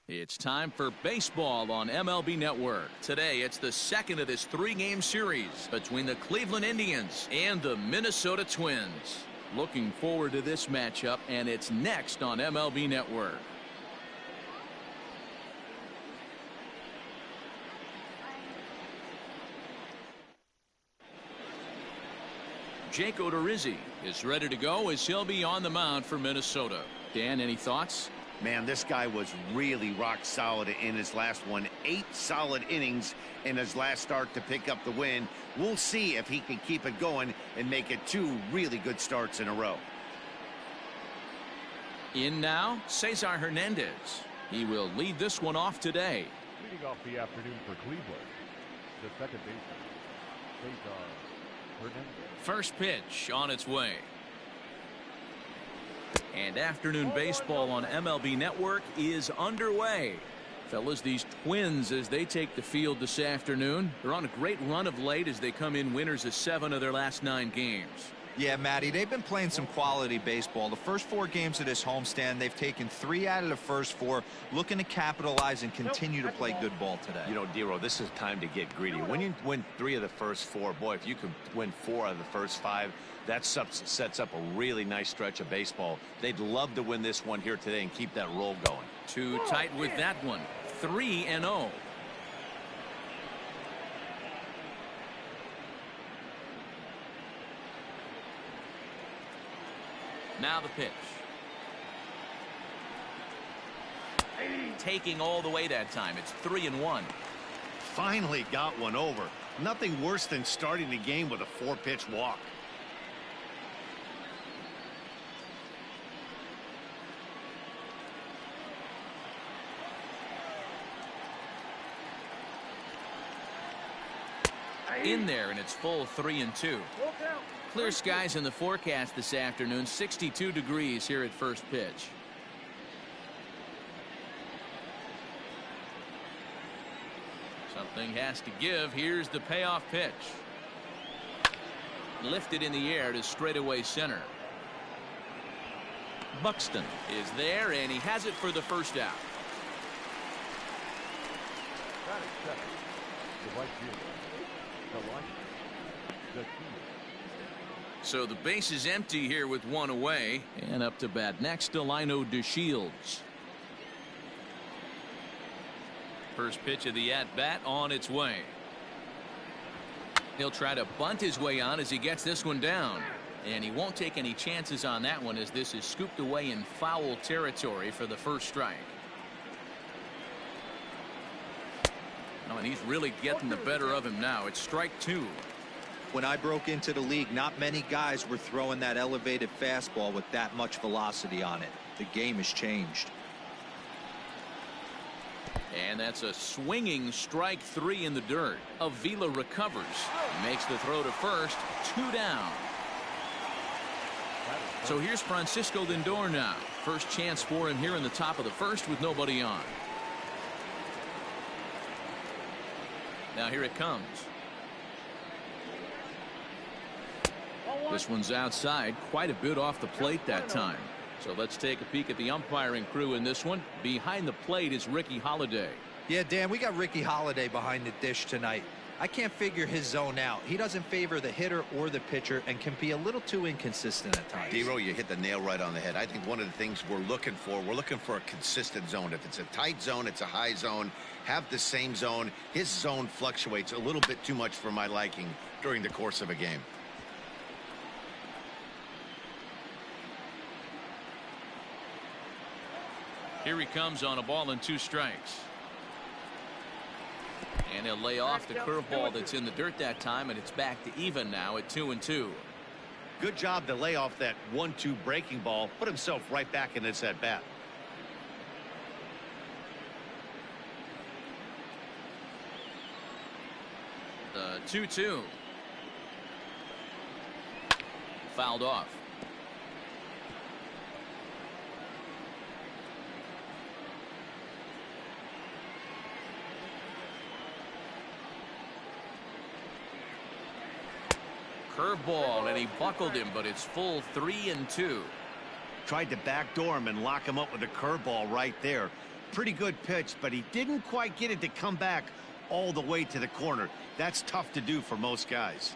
It's time for baseball on MLB Network. Today, it's the second of this three-game series between the Cleveland Indians and the Minnesota Twins. Looking forward to this matchup, and it's next on MLB Network. Jake Odorizzi is ready to go as he'll be on the mound for Minnesota. Dan, any thoughts? Man, this guy was really rock solid in his last one. 8 solid innings in his last start to pick up the win. We'll see if he can keep it going and make it 2 really good starts in a row. In now, Cesar Hernandez. He will lead this one off today. Leading off the afternoon for Cleveland, the second baseman, Cesar Hernandez. First pitch on its way. And afternoon baseball on MLB Network is underway. Fellas, these Twins, as they take the field this afternoon, they're on a great run of late as they come in winners of 7 of their last 9 games. Yeah, Matty, they've been playing some quality baseball. The first 4 games of this homestand, they've taken 3 out of the first 4, looking to capitalize and continue to play good ball today. You know, Dero, this is time to get greedy. When you win 3 of the first 4, boy, if you can win 4 out of the first 5, that sets up a really nice stretch of baseball. They'd love to win this one here today and keep that roll going. Too tight with that one. 3-0. Now the pitch. Taking all the way that time. It's 3-1. Finally got one over. Nothing worse than starting the game with a 4-pitch walk. In there, and it's full 3-2. Clear skies in the forecast this afternoon. 62 degrees here at first pitch. Something has to give. Here's the payoff pitch. Lifted in the air to straightaway center. Buxton is there, and he has it for the first out. So the base is empty here with 1 away, and up to bat next, Delino DeShields. First pitch of the at-bat on its way. He'll try to bunt his way on as he gets this one down, and he won't take any chances on that one as this is scooped away in foul territory for the first strike. Oh, and he's really getting the better of him now. It's strike 2. When I broke into the league, not many guys were throwing that elevated fastball with that much velocity on it. The game has changed. And that's a swinging strike 3 in the dirt. Avila recovers. Makes the throw to first. 2 down. So here's Francisco Lindor now. First chance for him here in the top of the first with nobody on. Now here it comes. This one's outside, quite a bit off the plate that time. So let's take a peek at the umpiring crew in this one. Behind the plate is Ricky Holiday. Yeah, Dan, we got Ricky Holiday behind the dish tonight. I can't figure his zone out. He doesn't favor the hitter or the pitcher and can be a little too inconsistent at times. Dero, you hit the nail right on the head. I think one of the things we're looking for a consistent zone. If it's a tight zone, it's a high zone. Have the same zone. His zone fluctuates a little bit too much for my liking during the course of a game. Here he comes on a ball and 2 strikes. And he'll lay off the curveball that's in the dirt that time, and it's back to even now at 2-2. Good job to lay off that 1-2 breaking ball. Put himself right back in this at bat. The 2-2. Fouled off. Curveball, and he buckled him, but it's full 3-2. Tried to backdoor him and lock him up with a curveball right there. pretty good pitch, but he didn't quite get it to come back all the way to the corner. That's tough to do for most guys.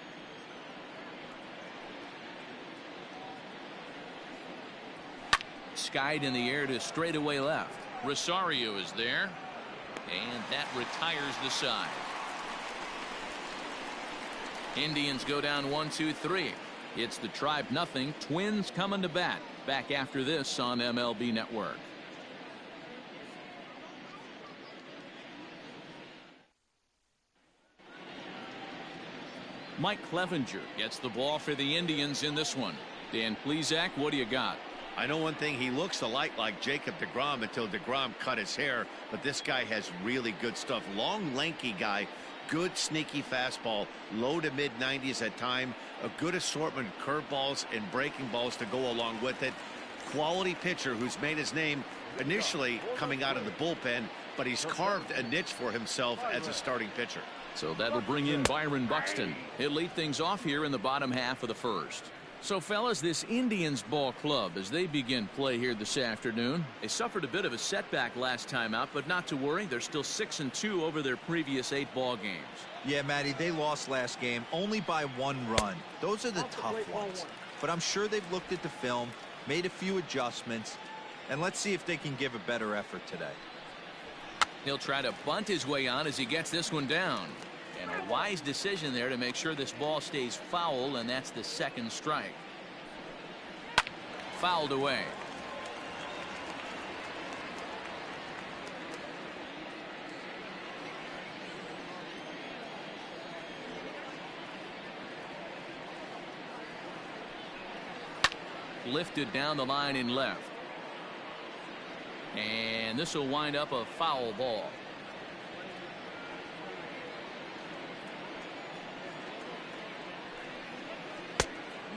Skied in the air to straightaway left. Rosario is there, and that retires the side. Indians go down 1-2-3. It's the Tribe nothing. Twins coming to bat. Back after this on MLB Network. Mike Clevenger gets the ball for the Indians in this one. Dan Plesac, what do you got? I know one thing, he looks a lot like Jacob deGrom until deGrom cut his hair, but this guy has really good stuff. Long, lanky guy, good sneaky fastball, low to mid 90s at time, a good assortment of curveballs and breaking balls to go along with it. Quality pitcher who's made his name initially coming out of the bullpen, but he's carved a niche for himself as a starting pitcher. So that'll bring in Byron Buxton. He'll lead things off here in the bottom half of the first. So, fellas, this Indians ball club, as they begin play here this afternoon, they suffered a bit of a setback last time out, but not to worry. They're still 6-2 over their previous 8 ball games. Yeah, Matty, they lost last game only by 1 run. Those are the tough ones. But I'm sure they've looked at the film, made a few adjustments, and let's see if they can give a better effort today. He'll try to bunt his way on as he gets this one down. And a wise decision there to make sure this ball stays foul, and that's the second strike. Fouled away. Lifted down the line in left. And this will wind up a foul ball.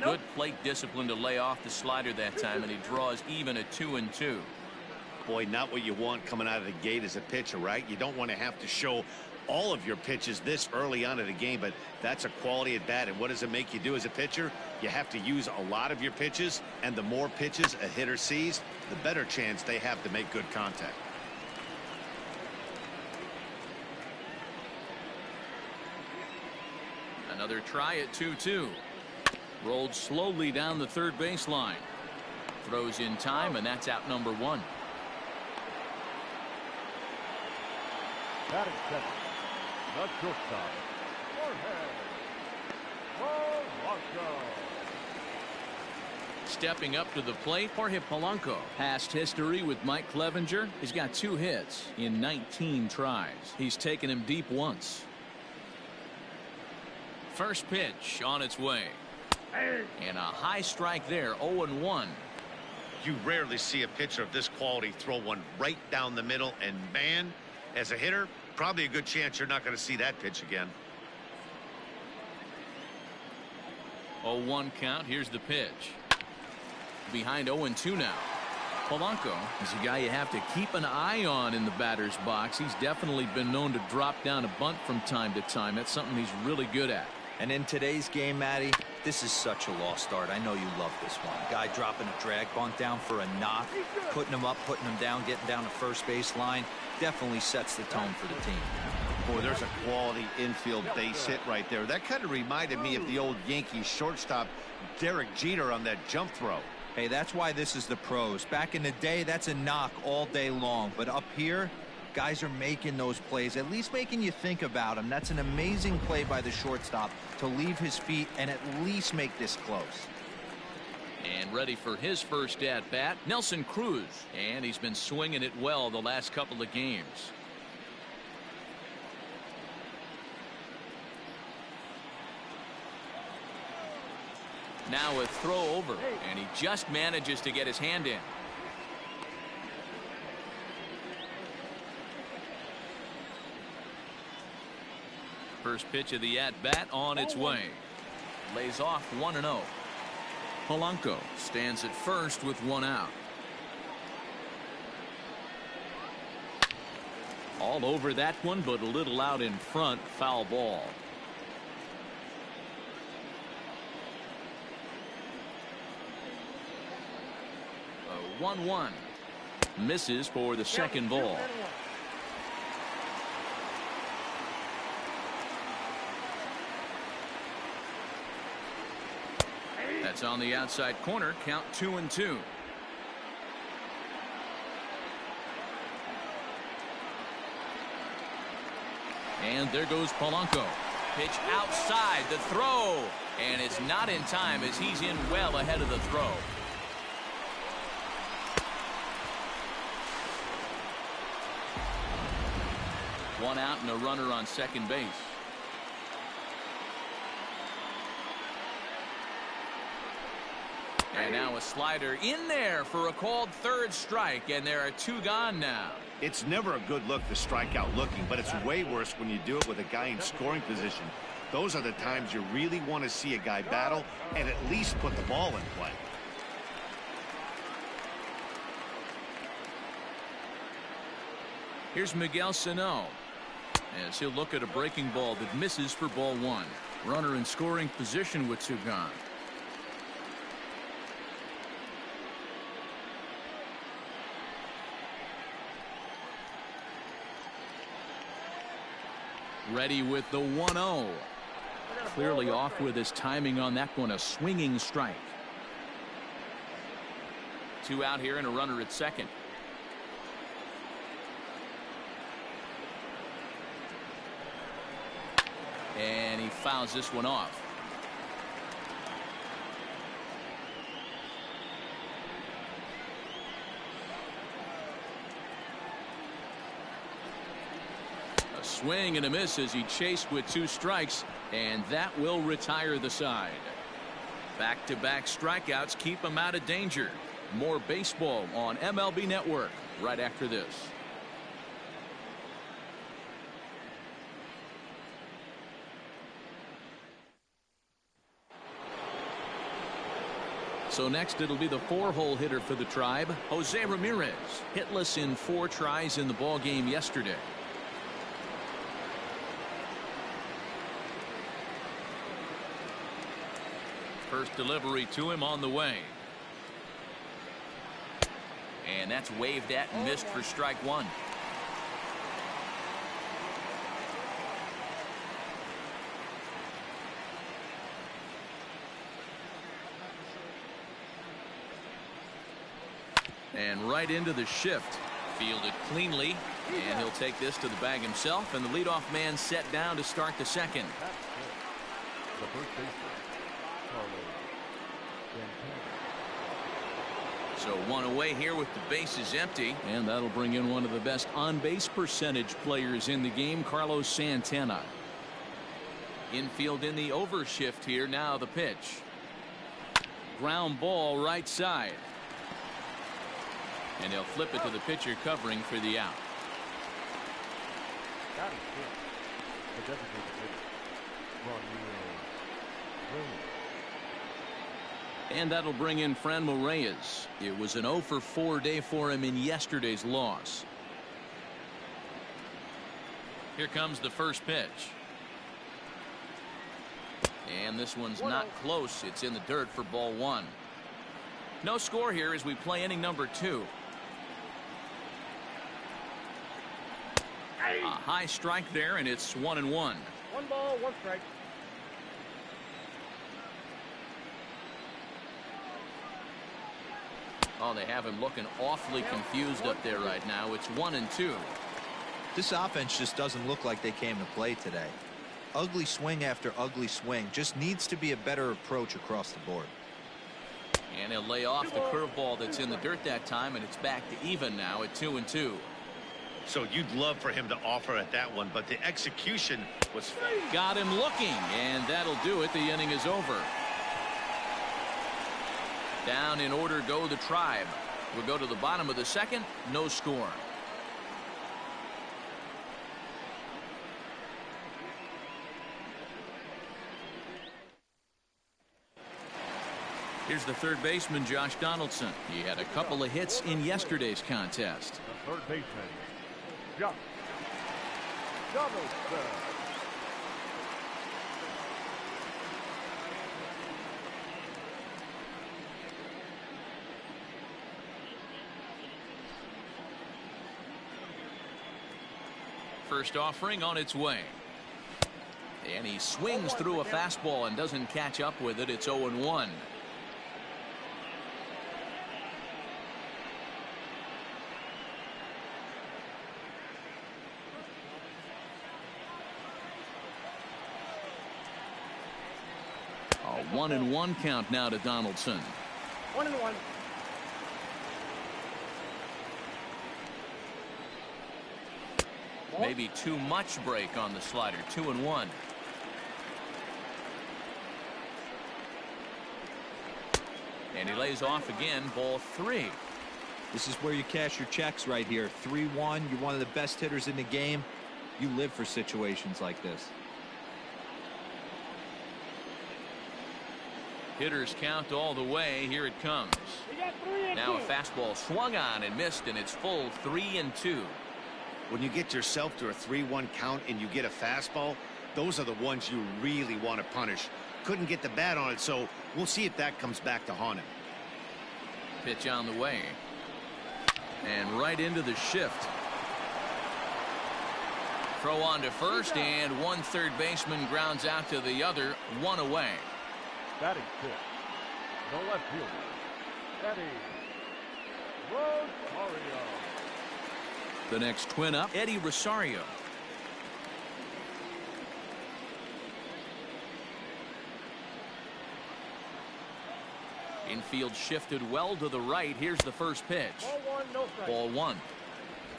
Good plate discipline to lay off the slider that time, and he draws even at 2-2. Boy, not what you want coming out of the gate as a pitcher, right? You don't want to have to show all of your pitches this early on in the game, but that's a quality at bat. And what does it make you do as a pitcher? You have to use a lot of your pitches, and the more pitches a hitter sees, the better chance they have to make good contact. Another try at 2-2. Rolled slowly down the third baseline. Throws in time, and that's out number 1. Batting second, the shortstop, Jorge Polanco. Stepping up to the plate, Jorge Polanco. Past history with Mike Clevenger. He's got 2 hits in 19 tries. He's taken him deep once. First pitch on its way. And a high strike there, 0-1. You rarely see a pitcher of this quality throw one right down the middle, and man, as a hitter, probably a good chance you're not going to see that pitch again. 0-1 count. Here's the pitch. Behind 0-2 now. Polanco is a guy you have to keep an eye on in the batter's box. He's definitely been known to drop down a bunt from time to time. That's something he's really good at. And in today's game, Matty, this is such a lost start. I know you love this one. Guy dropping a drag bunt down for a knock, putting him up, putting him down, getting down the first base line. Definitely sets the tone for the team. Boy, there's a quality infield base hit right there. That kind of reminded me of the old Yankees shortstop Derek Jeter on that jump throw. Hey, that's why this is the pros. Back in the day, that's a knock all day long. But up here, guys are making those plays, at least making you think about them. That's an amazing play by the shortstop to leave his feet and at least make this close. And ready for his first at bat, Nelson Cruz. And he's been swinging it well the last couple of games. Now a throw over, and he just manages to get his hand in. First pitch of the at-bat on its way. Lays off 1-0. Polanco stands at first with 1 out. All over that one, but a little out in front. Foul ball. A 1-1. Misses for the second ball. That's on the outside corner. Count 2-2. And there goes Polanco. Pitch outside the throw. And it's not in time as he's in well ahead of the throw. One out and a runner on second base. And now a slider in there for a called third strike, and there are two gone now. It's never a good look to strike out looking, but it's way worse when you do it with a guy in scoring position. Those are the times you really want to see a guy battle and at least put the ball in play. Here's Miguel Sano as he'll look at a breaking ball that misses for ball one. Runner in scoring position with two gone. Ready with the 1-0. Clearly off with his timing on that one. A swinging strike. Two out here and a runner at second. And he fouls this one off. A swing and a miss as he chased with two strikes, and that will retire the side. Back-to-back strikeouts keep him out of danger. More baseball on MLB Network right after this. So next it'll be the four-hole hitter for the Tribe, Jose Ramirez, hitless in 4 tries in the ball game yesterday. First delivery to him on the way. And that's waved at and missed for strike one. And right into the shift. Fielded cleanly. And he'll take this to the bag himself. And the leadoff man set down to start the second. The first baseman, Carlos Santana. So one away here with the bases empty. And that'll bring in one of the best on-base percentage players in the game, Carlos Santana. Infield in the overshift here. Now the pitch. Ground ball right side. And they'll flip it to the pitcher covering for the out. Got it. The designated hitter, Franmil Reyes. And that'll bring in Franmil Reyes. It was an 0-for-4 day for him in yesterday's loss. Here comes the first pitch. And this one's not close. It's in the dirt for ball one. No score here as we play inning number 2. A high strike there, and it's 1-1. 1 ball, 1 strike. Oh, they have him looking awfully confused up there right now. It's 1-2. This offense just doesn't look like they came to play today. Ugly swing after ugly swing. Just needs to be a better approach across the board. And he'll lay off the curveball that's in the dirt that time, and it's back to even now at 2-2. So you'd love for him to offer at that one, but the execution was got him looking, and that'll do it. The inning is over. Down in order go the Tribe. We'll go to the bottom of the second. No score. Here's the third baseman, Josh Donaldson. He had a couple of hits in yesterday's contest. The third baseman, Josh Donaldson. First offering on its way. And he swings through a fastball and doesn't catch up with it. It's 0-1. A 1-1 count now to Donaldson. 1-1. Maybe too much break on the slider. 2-1. And he lays off again. Ball 3. This is where you cash your checks right here. 3-1. You're one of the best hitters in the game. You live for situations like this. Hitters count all the way. Here it comes. Now a fastball swung on and missed, and it's full 3-2. When you get yourself to a 3-1 count and you get a fastball, those are the ones you really want to punish. Couldn't get the bat on it, so we'll see if that comes back to haunt him. Pitch on the way. And right into the shift. Throw on to first, and one third baseman grounds out to the other. 1 away. Batting fifth, the left fielder, Eddie Rosario. The next twin up, Eddie Rosario. Infield shifted well to the right. Here's the first pitch. Ball 1, no strike. Ball 1.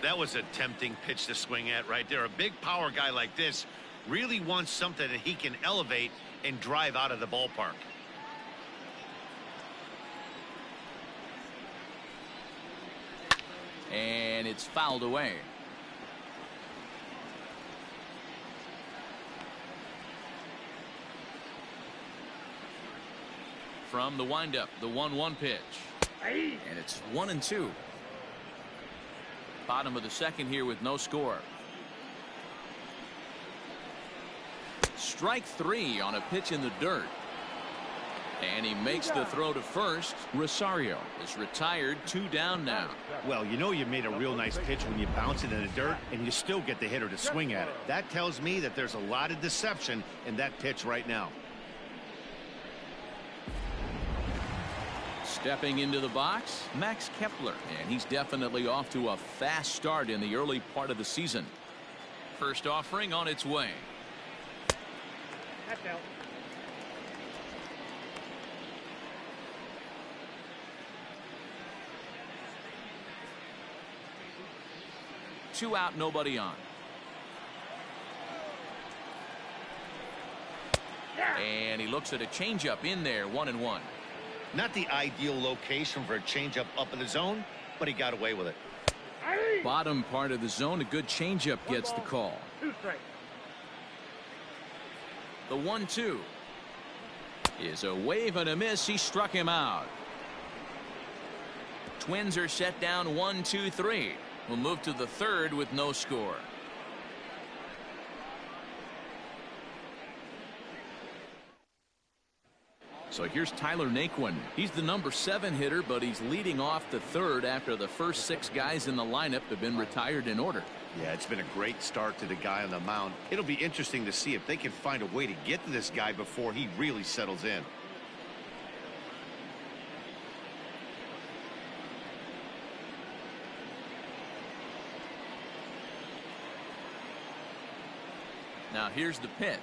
That was a tempting pitch to swing at right there. A big power guy like this really wants something that he can elevate and drive out of the ballpark. And it's fouled away. From the windup, the 1-1 pitch. And it's 1-2. Bottom of the second here with no score. Strike 3 on a pitch in the dirt. And he makes the throw to first. Rosario is retired. 2 down now. Well, you know you made a real nice pitch when you bounce it in the dirt and you still get the hitter to swing at it. That tells me that there's a lot of deception in that pitch right now. Stepping into the box, Max Kepler, and he's definitely off to a fast start in the early part of the season. First offering on its way. That's out. Two out, nobody on. And he looks at a changeup in there, 1-1. Not the ideal location for a changeup up in the zone, but he got away with it. Bottom part of the zone, a good changeup gets the call. 2 strikes. The 1-2 is a wave and a miss. He struck him out. Twins are set down 1-2-3. We'll move to the third with no score. So here's Tyler Naquin. He's the number 7 hitter, but he's leading off the third after the first 6 guys in the lineup have been retired in order. Yeah, it's been a great start to the guy on the mound. It'll be interesting to see if they can find a way to get to this guy before he really settles in. Now here's the pitch.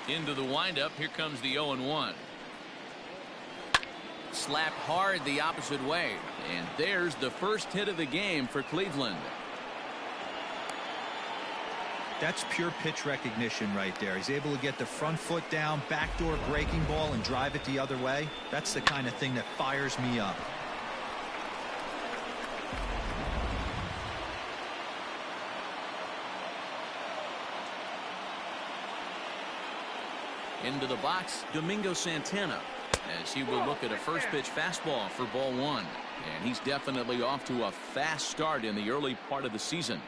Into the windup. Here comes the 0-1. Slapped hard the opposite way. And there's the first hit of the game for Cleveland. That's pure pitch recognition right there. He's able to get the front foot down, backdoor breaking ball, and drive it the other way. That's the kind of thing that fires me up. Into the box, Domingo Santana, as he will look at a first pitch fastball for ball 1. And he's definitely off to a fast start in the early part of the season.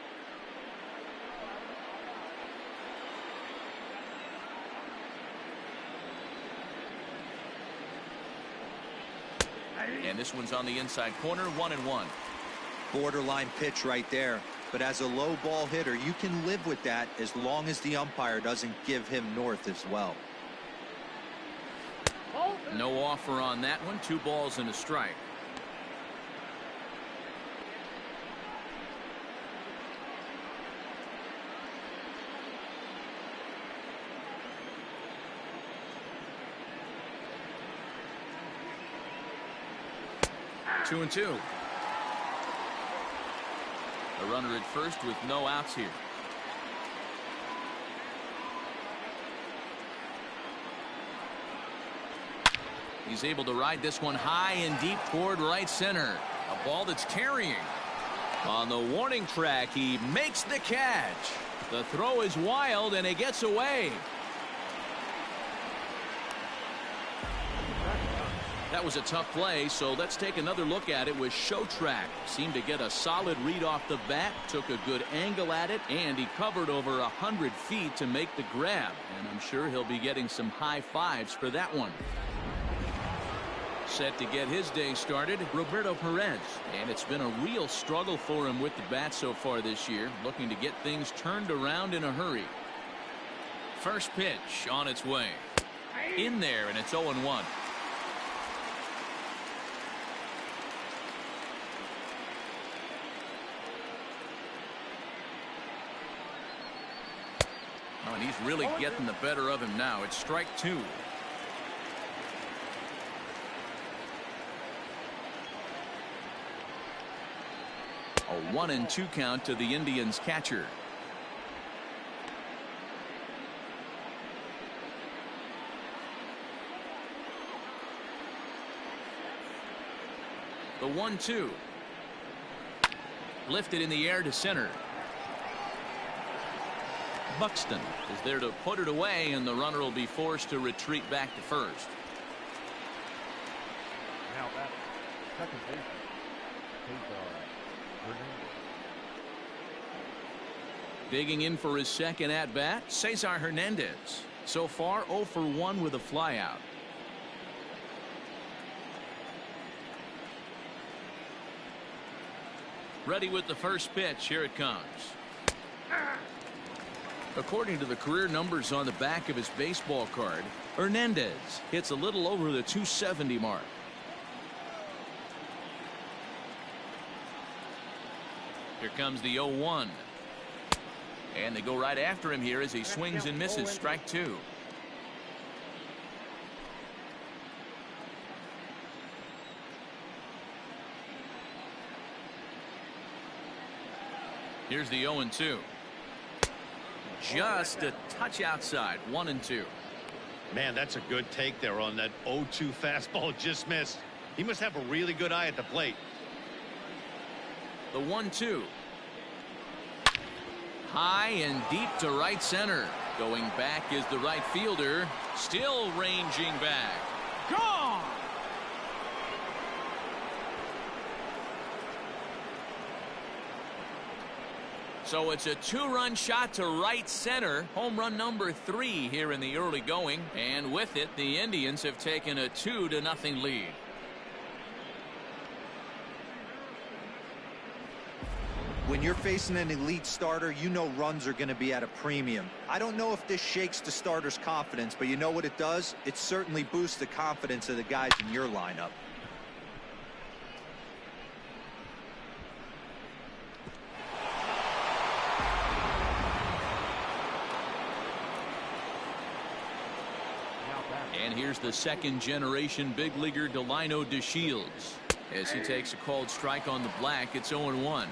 And this one's on the inside corner, 1-1. Borderline pitch right there. But as a low ball hitter, you can live with that as long as the umpire doesn't give him north as well. No offer on that one. 2 balls and a strike. Two and two. A runner at first with no outs here. He's able to ride this one high and deep toward right center. A ball that's carrying. On the warning track, he makes the catch. The throw is wild and it gets away. That was a tough play, so let's take another look at it with Showtrack. Seemed to get a solid read off the bat, took a good angle at it, and he covered over 100 feet to make the grab. And I'm sure he'll be getting some high fives for that one. Set to get his day started, Roberto Perez. And it's been a real struggle for him with the bat so far this year, looking to get things turned around in a hurry. First pitch on its way. In there, and it's 0-1. Oh, and he's really getting the better of him now. It's strike 2. A 1-2 count to the Indians catcher. The 1-2. Lifted in the air to center. Buxton is there to put it away, and the runner will be forced to retreat back to first. Now at second base, Cesar Hernandez. Digging in for his second at bat, Cesar Hernandez. So far 0 for 1 with a flyout. Ready with the first pitch. Here it comes. According to the career numbers on the back of his baseball card, Hernandez hits a little over the 270 mark. Here comes the 0-1. And they go right after him here as he swings and misses. Strike 2. Here's the 0-2. Just a touch outside. 1-2. Man, that's a good take there on that 0-2 fastball. Just missed. He must have a really good eye at the plate. The 1-2. High and deep to right center. Going back is the right fielder. Still ranging back. Gone! So it's a 2-run shot to right center. Home run number 3 here in the early going. And with it, the Indians have taken a 2-0 lead. When you're facing an elite starter, you know runs are going to be at a premium. I don't know if this shakes the starter's confidence, but you know what it does? It certainly boosts the confidence of the guys in your lineup. And here's the second-generation big leaguer Delino DeShields. As he takes a called strike on the black, it's 0-1.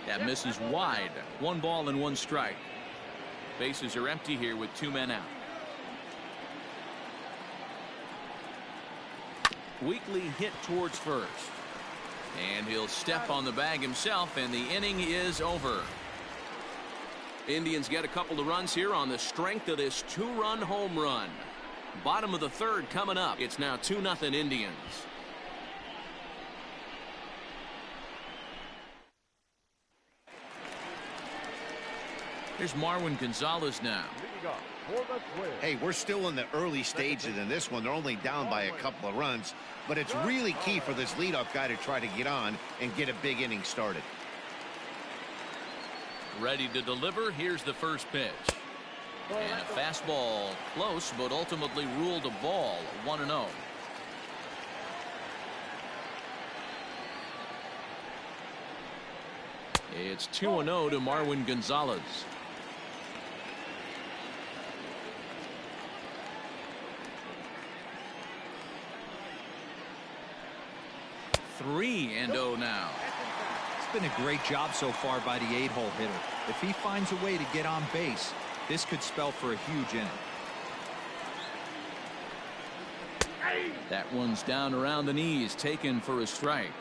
That misses wide. 1 ball and 1 strike. Bases are empty here with 2 men out. Weekly hit towards first. And he'll step on the bag himself, and the inning is over. Indians get a couple of runs here on the strength of this 2-run home run. Bottom of the 3rd coming up. It's now 2-0 Indians. Here's Marwin Gonzalez now. Leading off for the Twins. Hey, we're still in the early stages in this one. They're only down by a couple of runs, but it's really key for this leadoff guy to try to get on and get a big inning started. Ready to deliver. Here's the first pitch. And a fastball close, but ultimately ruled a ball. 1-0. It's 2-0 to Marwin Gonzalez. Three and 0 now. It's been a great job so far by the 8-hole hitter. If he finds a way to get on base, this could spell for a huge inning. That one's down around the knees, taken for a strike.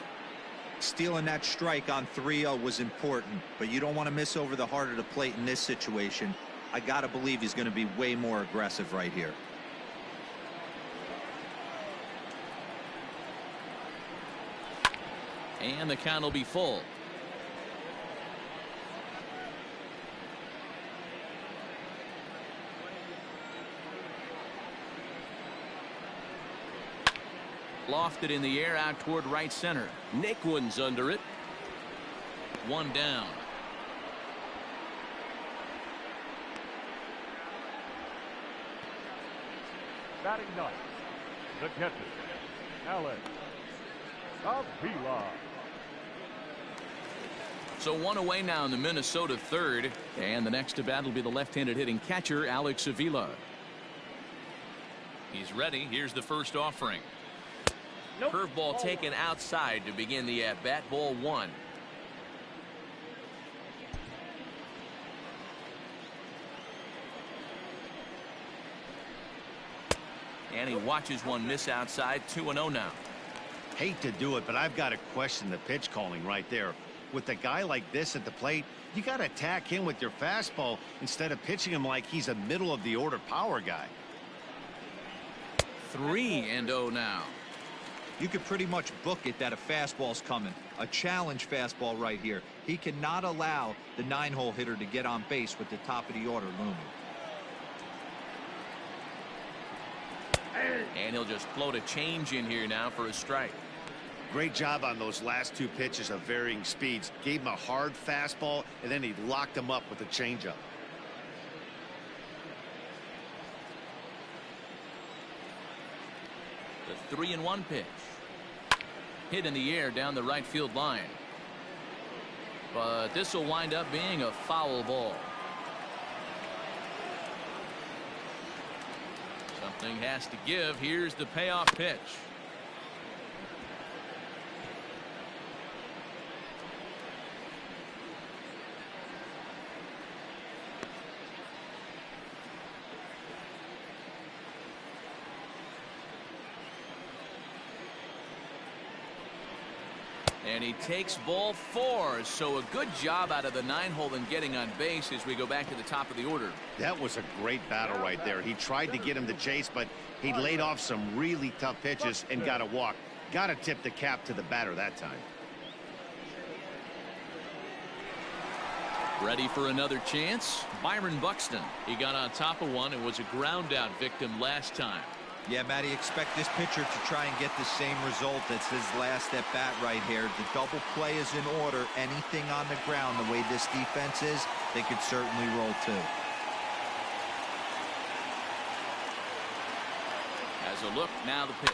Stealing that strike on 3-0 was important, but you don't want to miss over the heart of the plate in this situation. I got to believe he's going to be way more aggressive right here. And the count will be full. Lofted in the air out toward right center. Nick one's under it. One down. Batting ninth, the catcher, Alex Avila. So one away now in the Minnesota third, and the next to bat will be the left-handed hitting catcher Alex Avila. He's ready. Here's the first offering. Nope. Curveball taken outside to begin the at-bat. Ball one. And he watches one miss outside. 2-0 now. Hate to do it, but I've got to question the pitch calling right there. With a guy like this at the plate, you got to attack him with your fastball instead of pitching him like he's a middle of the order power guy. 3-0 now. You could pretty much book it that a fastball's coming. A challenge fastball right here. He cannot allow the 9-hole hitter to get on base with the top of the order looming. And he'll just float a change in here now for a strike. Great job on those last two pitches of varying speeds. Gave him a hard fastball, and then he locked him up with a changeup. The 3-1 pitch. Hit in the air down the right field line. But this will wind up being a foul ball. Something has to give. Here's the payoff pitch. And he takes ball four. So a good job out of the 9-hole and getting on base as we go back to the top of the order. That was a great battle right there. He tried to get him to chase, but he laid off some really tough pitches and got a walk. Got to tip the cap to the batter that time. Ready for another chance? Byron Buxton. He got on top of one and was a ground out victim last time. Yeah, Matty, expect this pitcher to try and get the same result as his last at bat right here. The double play is in order. Anything on the ground, the way this defense is, they could certainly roll too. As a look, now the pitch.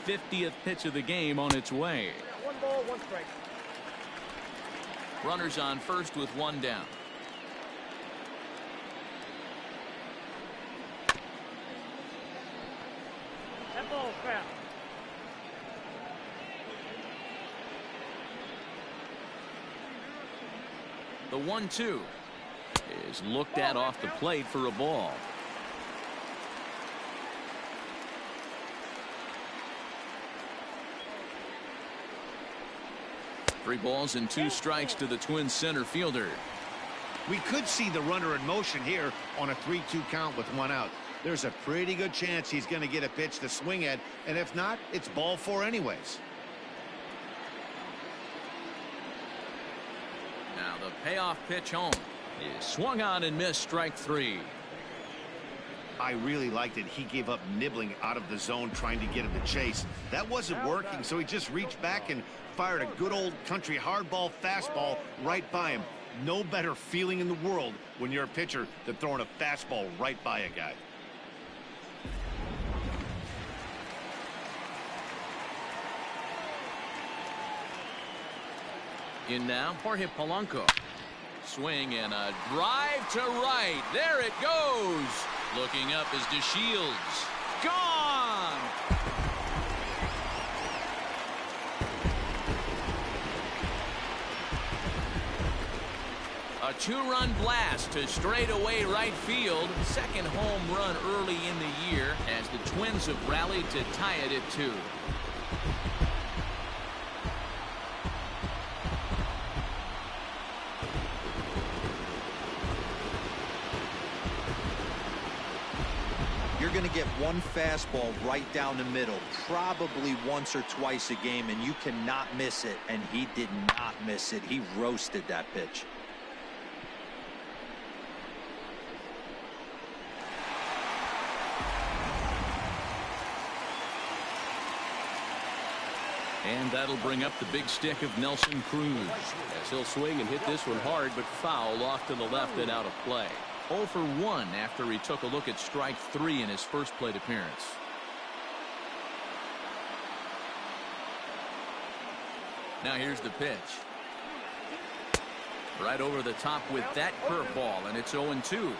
'50th pitch of the game on its way. 1 ball, 1 strike. Runners on first with one down. That ball's fast. The 1-2 is looked at off the plate for a ball. Three balls and 2 strikes to the Twins center fielder. We could see the runner in motion here on a 3-2 count with one out. there's a pretty good chance he's going to get a pitch to swing at, and if not, it's ball four anyways. Now the payoff pitch home is swung on and missed, strike three. I really liked it. He gave up nibbling out of the zone trying to get him to chase. That wasn't working, so he just reached back and fired a good old country hardball fastball right by him. No better feeling in the world when you're a pitcher than throwing a fastball right by a guy. In now, Jorge Polanco. Swing and a drive to right. There it goes. Looking up is DeShields. Gone! A two-run blast to straightaway right field. Second home run early in the year as the Twins have rallied to tie it at 2. You're going to get one fastball right down the middle, probably once or twice a game, and you cannot miss it. And he did not miss it. He roasted that pitch. And that'll bring up the big stick of Nelson Cruz. As he'll swing and hit this one hard, but foul off to the left and out of play. 0 for 1 after he took a look at strike 3 in his first plate appearance. Now here's the pitch. Right over the top with that curveball, and it's 0-2.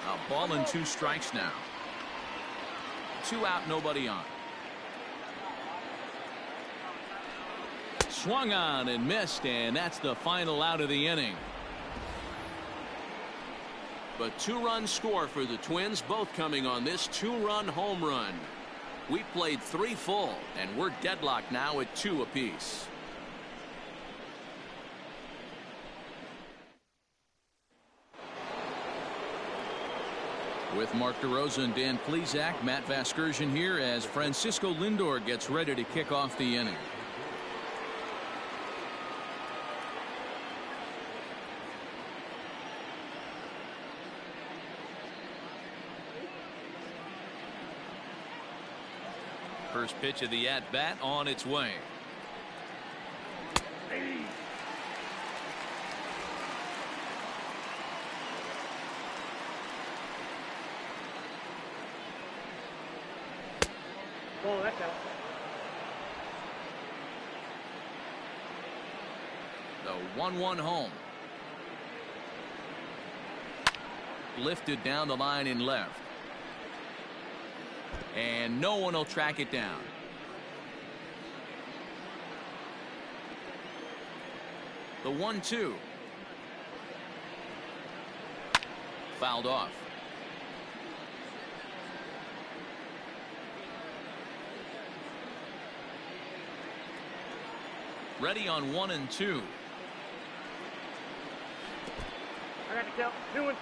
A ball and 2 strikes now. 2 out, nobody on. Swung on and missed, and that's the final out of the inning. But 2-run score for the Twins, both coming on this 2-run home run. We played 3 full, and we're deadlocked now at 2 apiece. With Mark DeRosa and Dan Plesac, Matt Vasgersian here as Francisco Lindor gets ready to kick off the inning. First pitch of the at-bat on its way. Oh, that's out. The 1-1 home. Lifted down the line in left. And no one will track it down. The 1-2. Fouled off. Ready on 1 and 2. I got to count 2-2.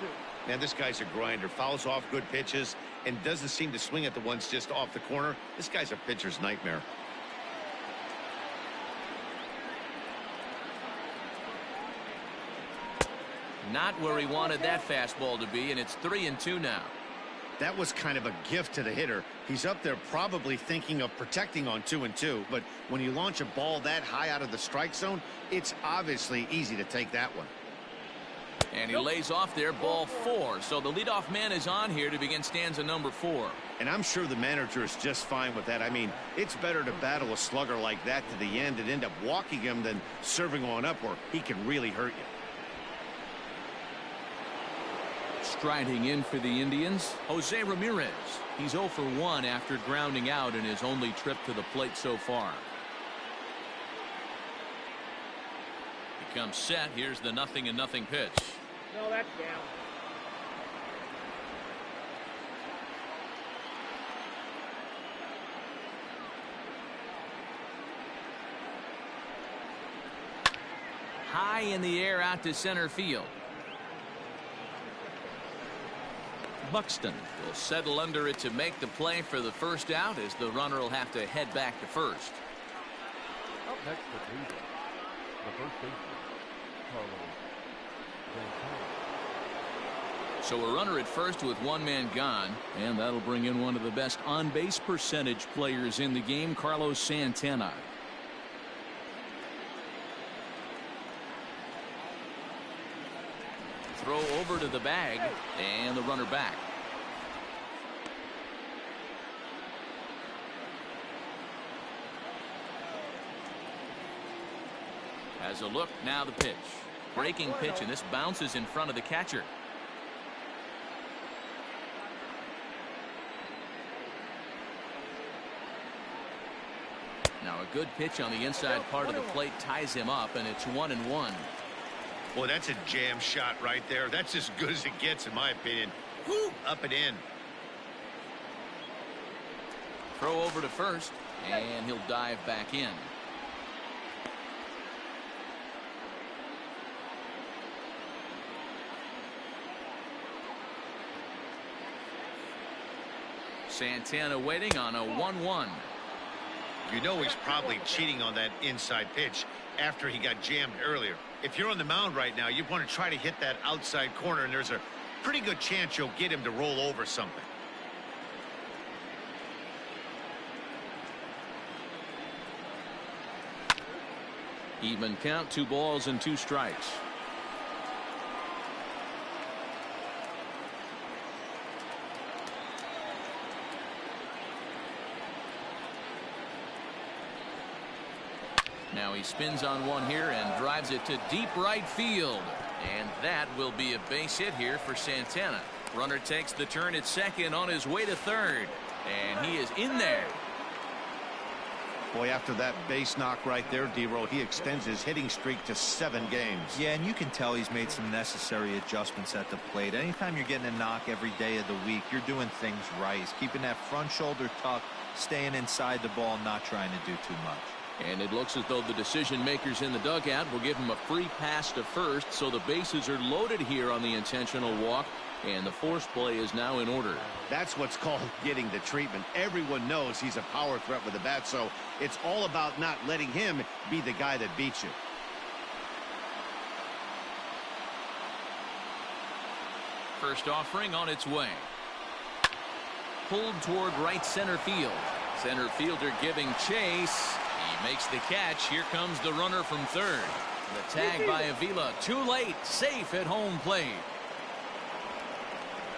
Man, this guy's a grinder. Fouls off good pitches and doesn't seem to swing at the ones just off the corner. This guy's a pitcher's nightmare. Not where he wanted that fastball to be, and it's 3-2 now. That was kind of a gift to the hitter. He's up there probably thinking of protecting on 2-2, but when you launch a ball that high out of the strike zone, it's obviously easy to take that one. And he lays off there, ball 4. So the leadoff man is on here to begin stanza number 4. And I'm sure the manager is just fine with that. I mean, it's better to battle a slugger like that to the end and end up walking him than serving on up where he can really hurt you. Striding in for the Indians, Jose Ramirez. He's 0 for 1 after grounding out in his only trip to the plate so far. He comes set. Here's the 0-0 pitch. No, that's down. High in the air out to center field. Buxton will settle under it to make the play for the first out, as the runner will have to head back to first. Up next for Cleveland, the first baseman, Carlos Santana. So a runner at first with one man gone, and that'll bring in one of the best on-base percentage players in the game, Carlos Santana. Throw over to the bag, and the runner back. Has a look, now the pitch. Breaking pitch, and this bounces in front of the catcher. Now a good pitch on the inside part of the plate ties him up, and it's 1-1. Boy, that's a jam shot right there. That's as good as it gets, in my opinion. Woo, up and in. Throw over to first, and he'll dive back in. Santana waiting on a 1-1. You know he's probably cheating on that inside pitch after he got jammed earlier. If you're on the mound right now, you want to try to hit that outside corner, and there's a pretty good chance you'll get him to roll over something. Even count, 2 balls and 2 strikes. Now he spins on one here and drives it to deep right field. And that will be a base hit here for Santana. Runner takes the turn at second on his way to third. And he is in there. Boy, after that base knock right there, D-Roll, he extends his hitting streak to 7 games. Yeah, and you can tell he's made some necessary adjustments at the plate. Anytime you're getting a knock every day of the week, you're doing things right. He's keeping that front shoulder tucked, staying inside the ball, not trying to do too much. And it looks as though the decision makers in the dugout will give him a free pass to first, so the bases are loaded here on the intentional walk, and the force play is now in order. That's what's called getting the treatment. Everyone knows he's a power threat with the bat, so it's all about not letting him be the guy that beats you. First offering on its way. Pulled toward right center field. Center fielder giving chase. He makes the catch. Here comes the runner from third. The tag by Avila. Too late. Safe at home plate.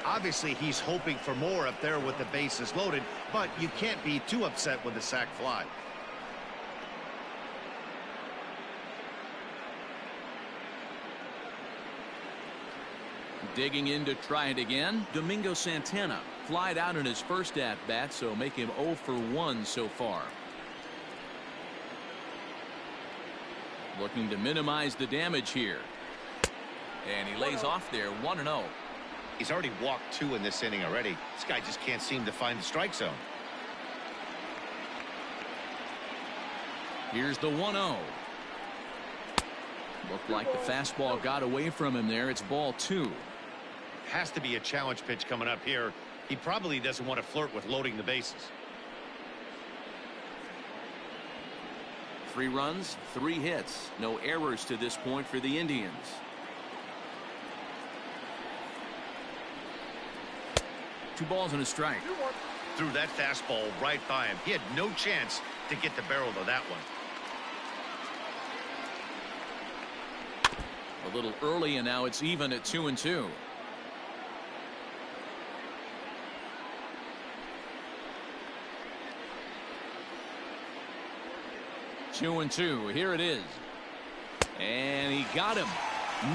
Obviously, he's hoping for more up there with the bases loaded, but you can't be too upset with the sac fly. Digging in to try it again. Domingo Santana flied out in his first at-bat, so make him 0 for 1 so far. Looking to minimize the damage here. And he lays off there, 1-0. He's already walked 2 in this inning already. This guy just can't seem to find the strike zone. Here's the 1-0. Looked like the fastball got away from him there. It's ball 2. Has to be a challenge pitch coming up here. He probably doesn't want to flirt with loading the bases. 3 runs, 3 hits. No errors to this point for the Indians. Two balls and a strike. Threw that fastball right by him. He had no chance to get the barrel of that one. A little early, and now it's even at 2-2. Two and two. Here it is. And he got him.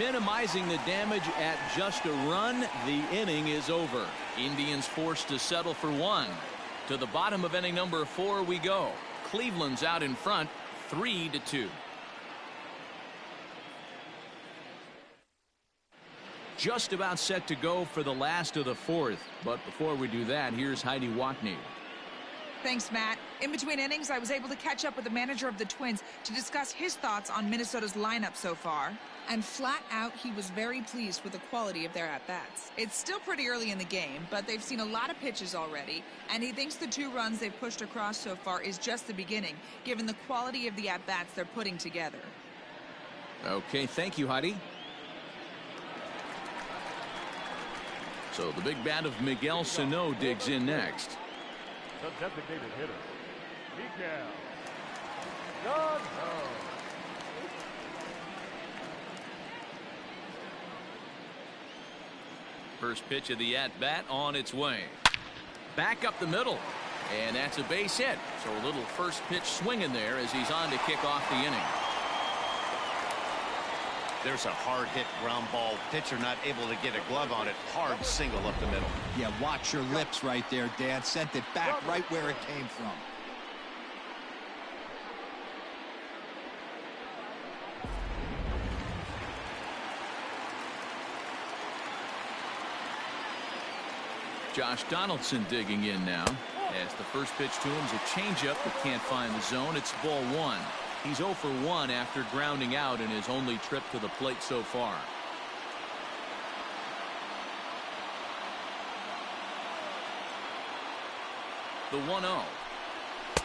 Minimizing the damage at just a run. The inning is over. Indians forced to settle for 1. To the bottom of inning number 4 we go. Cleveland's out in front, 3-2. Just about set to go for the last of the 4th. But before we do that, here's Heidi Watney. Thanks, Matt. In between innings, I was able to catch up with the manager of the Twins to discuss his thoughts on Minnesota's lineup so far. And flat out, he was very pleased with the quality of their at-bats. It's still pretty early in the game, but they've seen a lot of pitches already, and he thinks the 2 runs they've pushed across so far is just the beginning, given the quality of the at-bats they're putting together. Okay, thank you, Heidi. So the big bat of Miguel Sano digs in next. The designated hitter, Miguel Sano. First pitch of the at-bat on its way. Back up the middle. And that's a base hit. So a little first pitch swinging there as he's on to kick off the inning. There's a hard hit ground ball. Pitcher not able to get a glove on it. Hard single up the middle. Yeah, watch your lips right there, Dan. Sent it back right where it came from. Josh Donaldson digging in now. As the first pitch to him is a changeup that can't find the zone. It's ball 1. He's 0 for 1 after grounding out in his only trip to the plate so far. The 1-0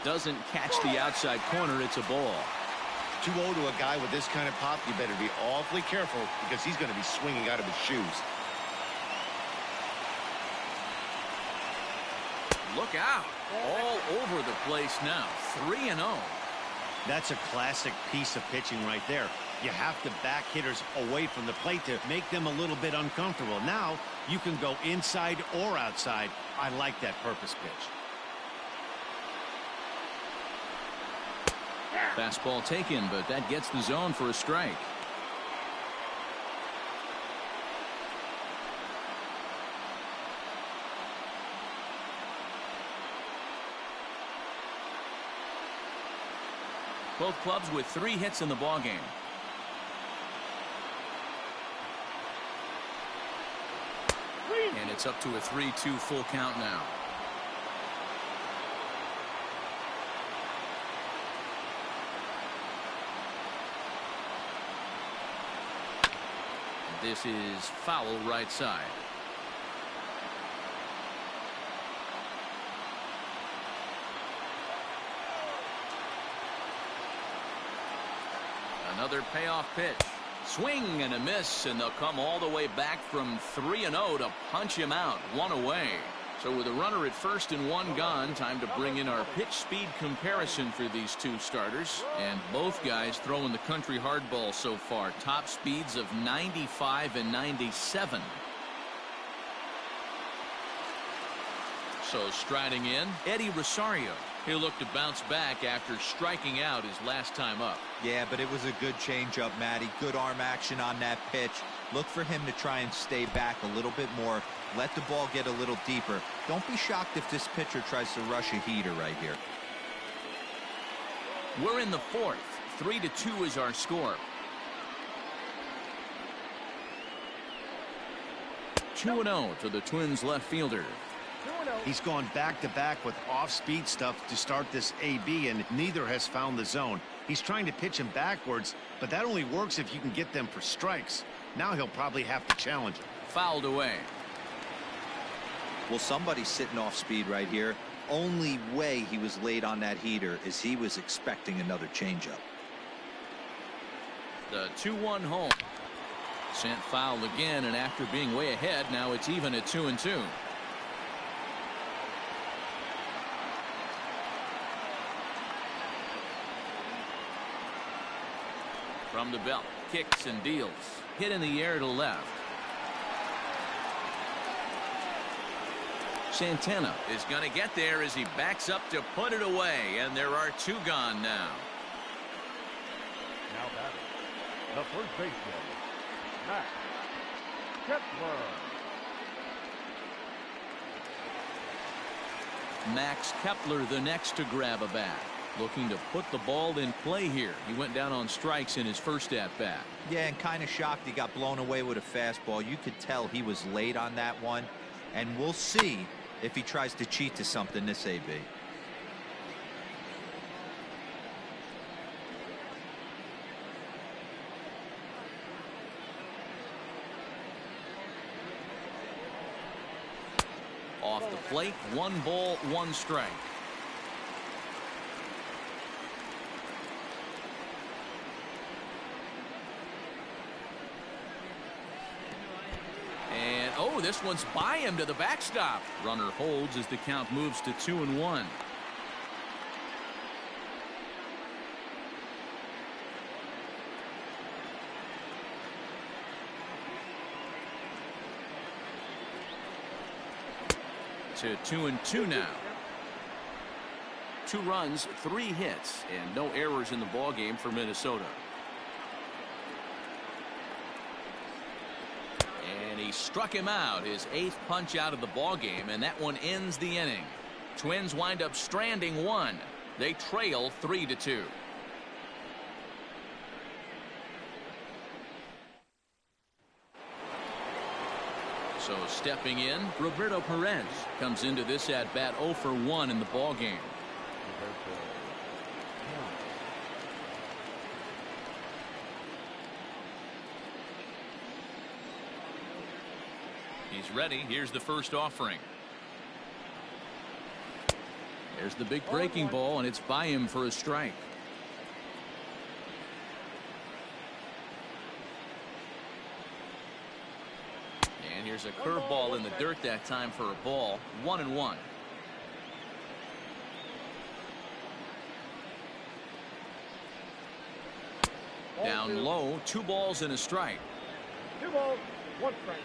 doesn't catch the outside corner. It's a ball. 2-0 to a guy with this kind of pop, you better be awfully careful because he's going to be swinging out of his shoes. Look out. All over the place now. 3-0. That's a classic piece of pitching right there. You have to back hitters away from the plate to make them a little bit uncomfortable. Now you can go inside or outside. I like that purpose pitch. Fastball taken, but that gets the zone for a strike. Both clubs with 3 hits in the ballgame. And it's up to a 3-2 full count now. This is foul right side. Another payoff pitch. Swing and a miss, and they'll come all the way back from 3-0 to punch him out. 1 away. So with a runner at first and 1 gone, time to bring in our pitch speed comparison for these 2 starters. And both guys throwing the country hardball so far. Top speeds of 95 and 97. So striding in, Eddie Rosario. He'll look to bounce back after striking out his last time up. Yeah, but it was a good changeup, Matty. Good arm action on that pitch. Look for him to try and stay back a little bit more. Let the ball get a little deeper. Don't be shocked if this pitcher tries to rush a heater right here. We're in the 4th. 3-2 is our score. 2-0 to the Twins left fielder. He's gone back-to-back with off-speed stuff to start this AB, and neither has found the zone. He's trying to pitch him backwards, but that only works if you can get them for strikes. Now he'll probably have to challenge him. Fouled away. Well, somebody's sitting off speed right here. Only way he was late on that heater is he was expecting another changeup. The 2-1 home. Sent foul again, and after being way ahead, now it's even at 2-2. From the belt, kicks and deals. Hit in the air to left. Santana is going to get there as he backs up to put it away, and there are 2 gone now. Now batting, the first baseman, Max Kepler. Max Kepler the next to grab a bat. Looking to put the ball in play here. He went down on strikes in his first at-bat. Yeah, and kind of shocked he got blown away with a fastball. You could tell he was late on that one. And we'll see if he tries to cheat to something this AB. Off the plate, 1 ball, 1 strike. And, oh, this one's by him to the backstop. Runner holds as the count moves to 2-1. To 2-2 now. 2 runs, 3 hits, and no errors in the ball game for Minnesota. And he struck him out, his 8th punch out of the ball game, and that one ends the inning. Twins wind up stranding 1. They trail 3-2. So stepping in, Roberto Perez comes into this at bat 0 for 1 in the ball game. He's ready. Here's the first offering. There's the big breaking ball, and it's by him for a strike. And here's a curveball in the dirt that time for a ball. 1-1. Down low, 2 balls and a strike. 2 balls, 1 strike.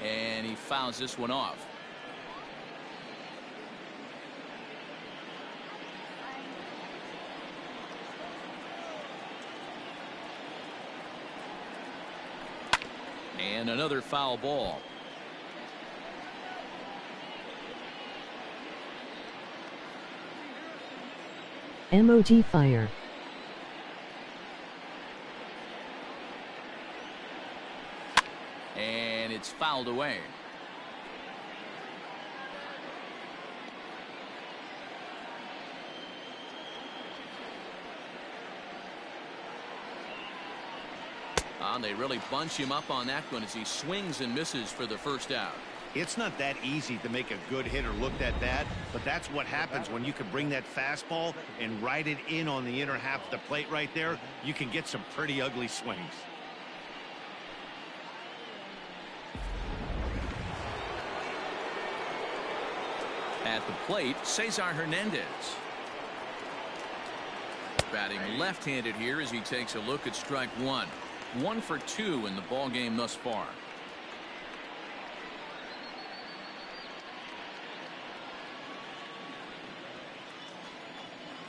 And he fouls this one off. And another foul ball. MOT fire. And it's fouled away. They really bunch him up on that one as he swings and misses for the first out. It's not that easy to make a good hitter look at that, but that's what happens when you can bring that fastball and ride it in on the inner half of the plate right there. You can get some pretty ugly swings. At the plate, Cesar Hernandez. Batting left-handed here as he takes a look at strike 1. 1 for 2 in the ball game thus far.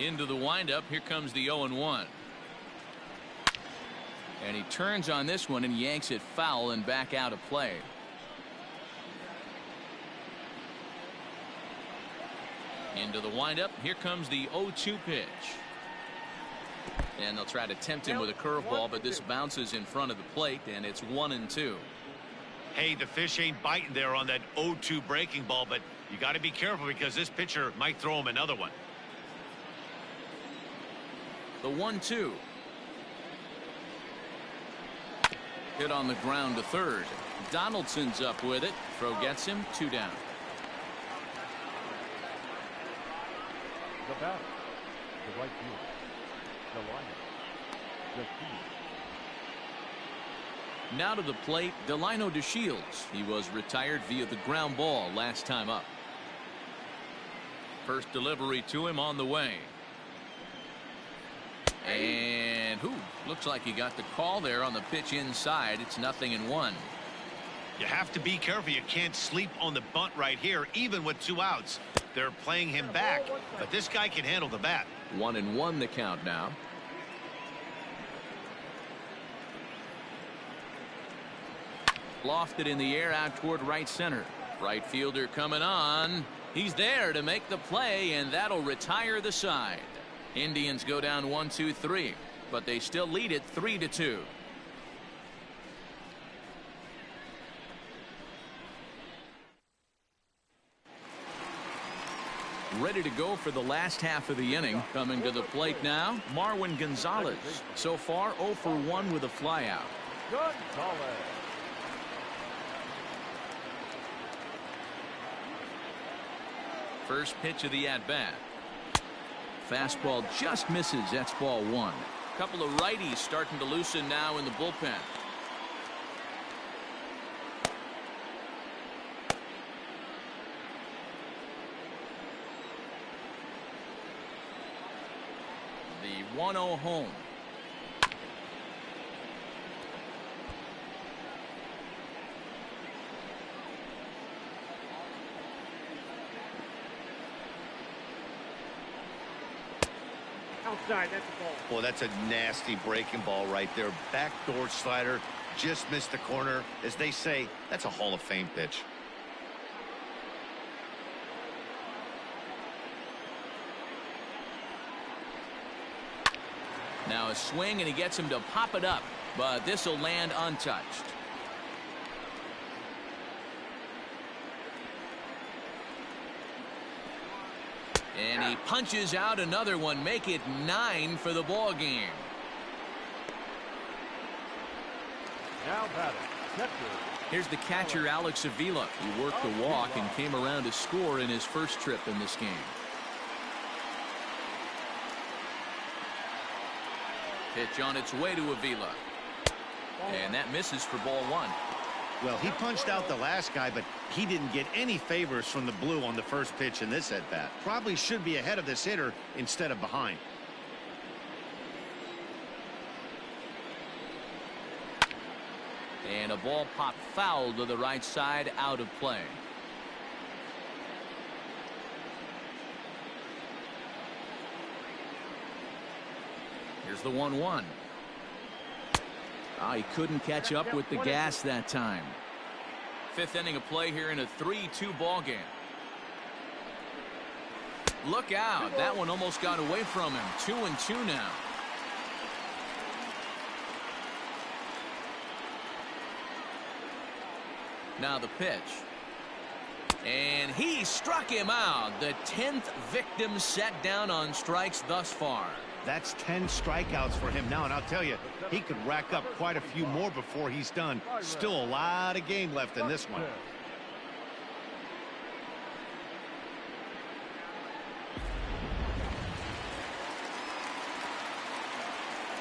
Into the windup. Here comes the 0-1. And he turns on this one and yanks it foul and back out of play. Into the windup. Here comes the 0-2 pitch. And they'll try to tempt him with a curveball, but this bounces in front of the plate, and it's 1-2. Hey, the fish ain't biting there on that 0-2 breaking ball, but you got to be careful because this pitcher might throw him another one. The 1-2. Hit on the ground to third. Donaldson's up with it. Throw gets him. 2 down. The batter, the right fielder, Delino DeShields. Now to the plate, Delino DeShields. He was retired via the ground ball last time up. First delivery to him on the way. And looks like he got the call there on the pitch inside. It's 0-1. You have to be careful. You can't sleep on the bunt right here, even with 2 outs. They're playing him back, but this guy can handle the bat. 1-1 the count now. Lofted in the air out toward right center. Right fielder coming on. He's there to make the play, and that'll retire the side. Indians go down 1-2-3, but they still lead it 3-2. Ready to go for the last half of the inning. Coming to the plate now, Marwin Gonzalez. So far 0 for 1 with a flyout. Gonzalez. First pitch of the at-bat. Fastball just misses. That's ball 1. Couple of righties starting to loosen now in the bullpen. The 1-0 home. Outside, that's a ball. Well, that's a nasty breaking ball right there. Backdoor slider, just missed the corner. As they say, that's a Hall of Fame pitch. Now a swing, and he gets him to pop it up, but this will land untouched. And he punches out another one, make it 9 for the ball game. Now batting, catcher. Here's the catcher, Alex Avila. He worked the walk and came around to score in his first trip in this game. Pitch on its way to Avila. And that misses for ball 1. Well, he punched out the last guy, but he didn't get any favors from the blue on the first pitch in this at-bat. Probably should be ahead of this hitter instead of behind. And a ball popped foul to the right side, out of play. Here's the 1-1. He couldn't catch up with the gas that time. 5th inning of play here in a 3-2 ball game. Look out. That one almost got away from him. 2-2 now. Now the pitch. And he struck him out. The 10th victim set down on strikes thus far. That's 10 strikeouts for him now, and I'll tell you, he could rack up quite a few more before he's done. Still a lot of game left in this one.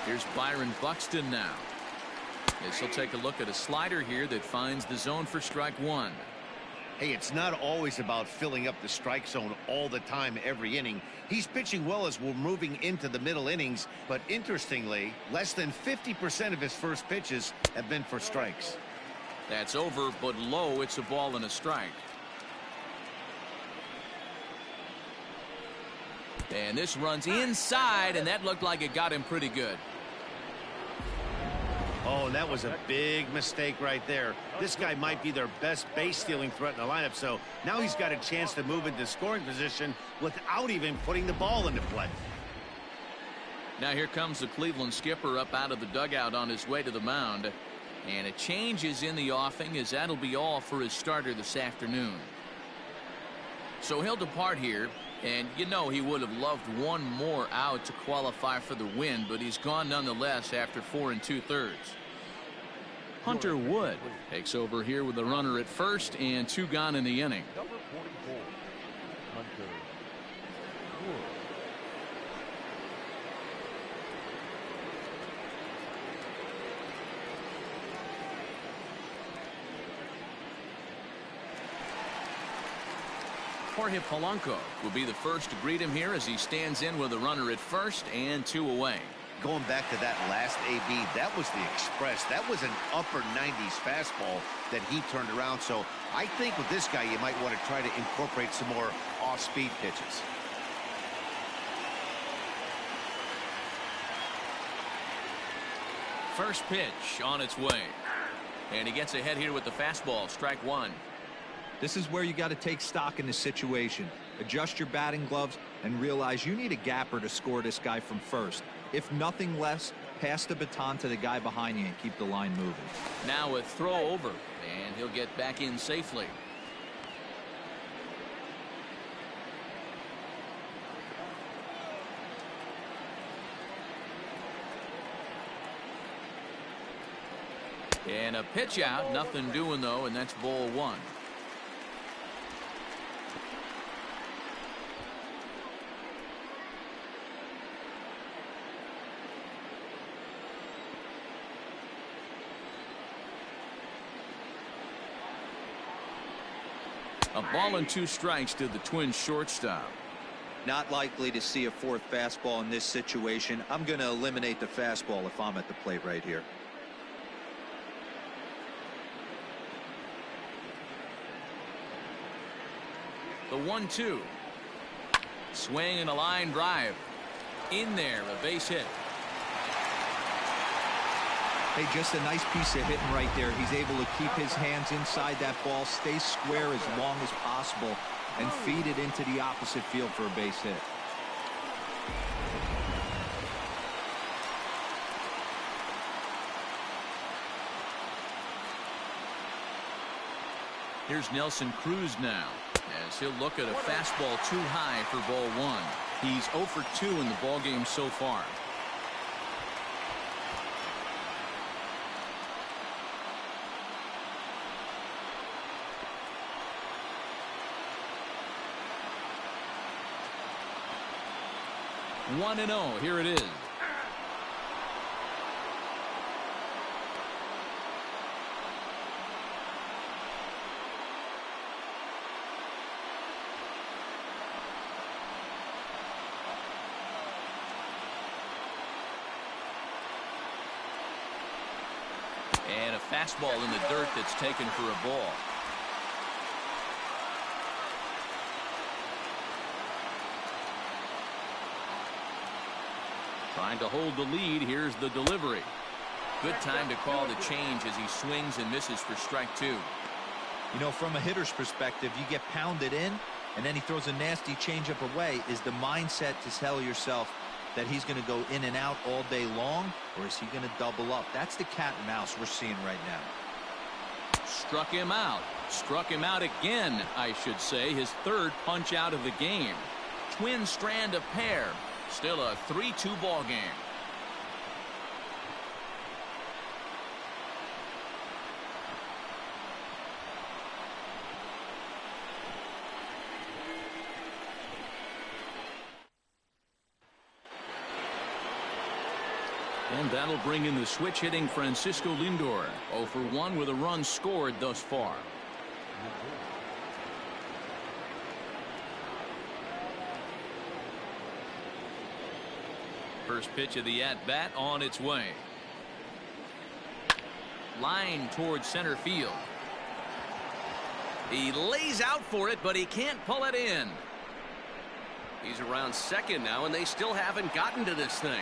Here's Byron Buxton now. This will take a look at a slider here that finds the zone for strike 1. Hey, it's not always about filling up the strike zone all the time every inning. He's pitching well as we're moving into the middle innings, but interestingly, less than 50% of his first pitches have been for strikes. That's over, but low. It's a ball and a strike. And this runs inside, and that looked like it got him pretty good. Oh, that was a big mistake right there. This guy might be their best base stealing threat in the lineup, so now he's got a chance to move into scoring position without even putting the ball into play. Now here comes the Cleveland skipper up out of the dugout on his way to the mound. And a change is in the offing, as that'll be all for his starter this afternoon. So he'll depart here, and you know he would have loved one more out to qualify for the win, but he's gone nonetheless after 4 2/3. Hunter Wood takes over here with a runner at first and 2 gone in the inning. Number 44, Hunter Wood. Jorge Polanco will be the first to greet him here as he stands in with a runner at first and 2 away. Going back to that last AB, that was the Express. That was an upper 90s fastball that he turned around. So I think with this guy, you might want to try to incorporate some more off-speed pitches. First pitch on its way. And he gets ahead here with the fastball, strike 1. This is where you got to take stock in this situation. Adjust your batting gloves and realize you need a gapper to score this guy from first. If nothing less, pass the baton to the guy behind you and keep the line moving. Now a throw over, and he'll get back in safely. And a pitch out, nothing doing though, and that's ball one. A ball and 2 strikes to the Twins shortstop. Not likely to see a fourth fastball in this situation. I'm going to eliminate the fastball if I'm at the plate right here. The 1-2. Swing and a line drive. In there, a base hit. Hey, just a nice piece of hitting right there. He's able to keep his hands inside that ball, stay square as long as possible, and feed it into the opposite field for a base hit. Here's Nelson Cruz now, as he'll look at a fastball too high for ball one. He's 0 for 2 in the ballgame so far. One and 0. Here it is. And a fastball in the dirt that's taken for a ball. Trying to hold the lead. Here's the delivery. Good time to call the change as he swings and misses for strike 2. You know, from a hitter's perspective, you get pounded in, and then he throws a nasty changeup away. Is the mindset to tell yourself that he's going to go in and out all day long, or is he going to double up? That's the cat and mouse we're seeing right now. Struck him out. Struck him out again, I should say. His third punch out of the game. Twins strand a pair. Still a 3-2 ball game. And that'll bring in the switch hitting Francisco Lindor. 0 for 1 with a run scored thus far. First pitch of the at-bat on its way. Line towards center field. He lays out for it, but he can't pull it in. He's around second now, and they still haven't gotten to this thing.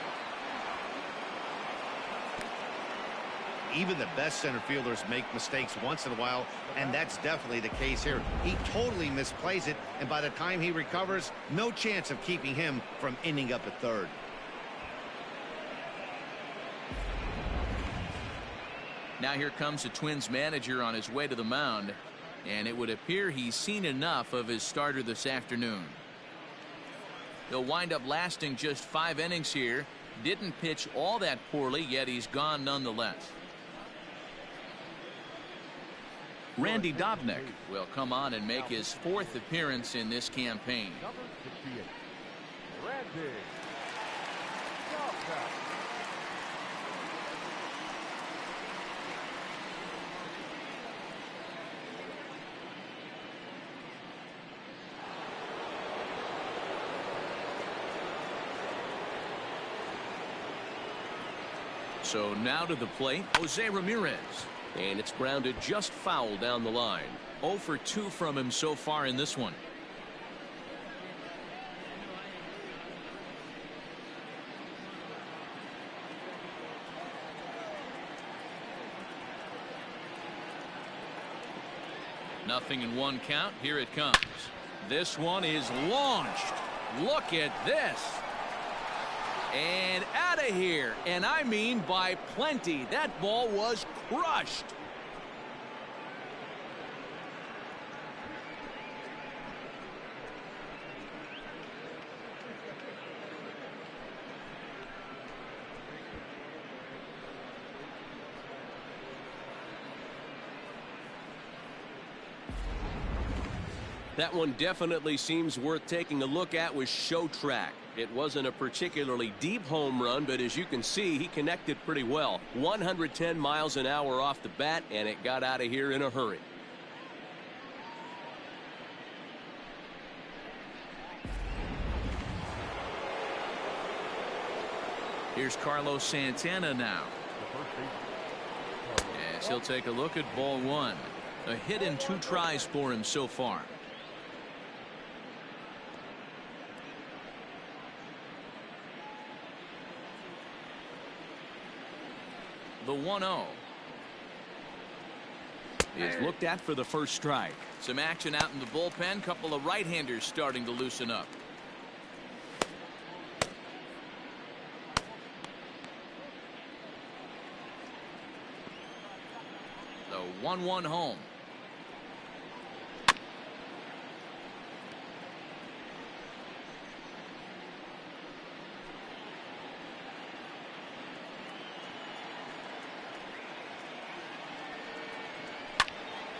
Even the best center fielders make mistakes once in a while, and that's definitely the case here. He totally misplays it, and by the time he recovers, no chance of keeping him from ending up at third. Now here comes the Twins manager on his way to the mound, and it would appear he's seen enough of his starter this afternoon. He'll wind up lasting just 5 innings here. Didn't pitch all that poorly, yet he's gone nonetheless. Randy Dobnak will come on and make his 4th appearance in this campaign. Number 68, Randy Dobnak. So now to the plate, Jose Ramirez. And it's grounded just foul down the line. 0 for 2 from him so far in this one. Nothing in 1 count. Here it comes. This one is launched. Look at this. And out of here. And I mean by plenty. That ball was crushed. That one definitely seems worth taking a look at with Show Track. It wasn't a particularly deep home run, but as you can see, he connected pretty well. 110 miles an hour off the bat, and it got out of here in a hurry. Here's Carlos Santana now. As he'll take a look at ball one. A hit in 2 tries for him so far. The 1-0 is looked at for the first strike. Some action out in the bullpen. Couple of right-handers starting to loosen up. The 1-1 home.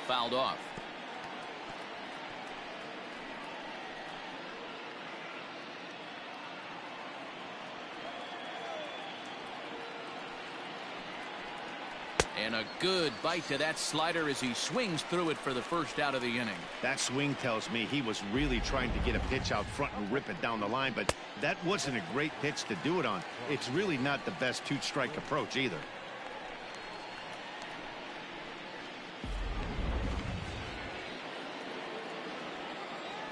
Fouled off. And a good bite to that slider as he swings through it for the first out of the inning. That swing tells me he was really trying to get a pitch out front and rip it down the line, but that wasn't a great pitch to do it on. It's really not the best 2-strike approach either.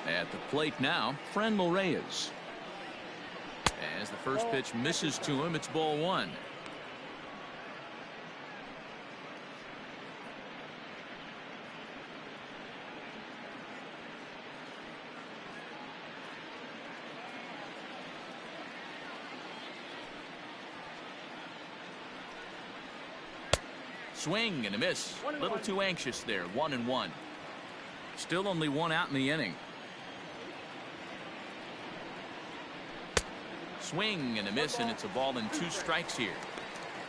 At the plate now, Franmil Reyes. As the first pitch misses to him, it's ball one. Swing and a miss. A little too anxious there. 1-1. Still only 1 out in the inning. Swing and a miss, and it's a ball and 2 strikes here.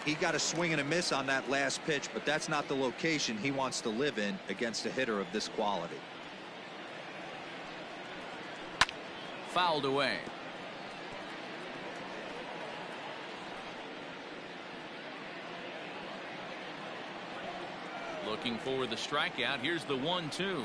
He got a swing and a miss on that last pitch, but that's not the location he wants to live in against a hitter of this quality. Fouled away. Looking for the strikeout. Here's the 1-2.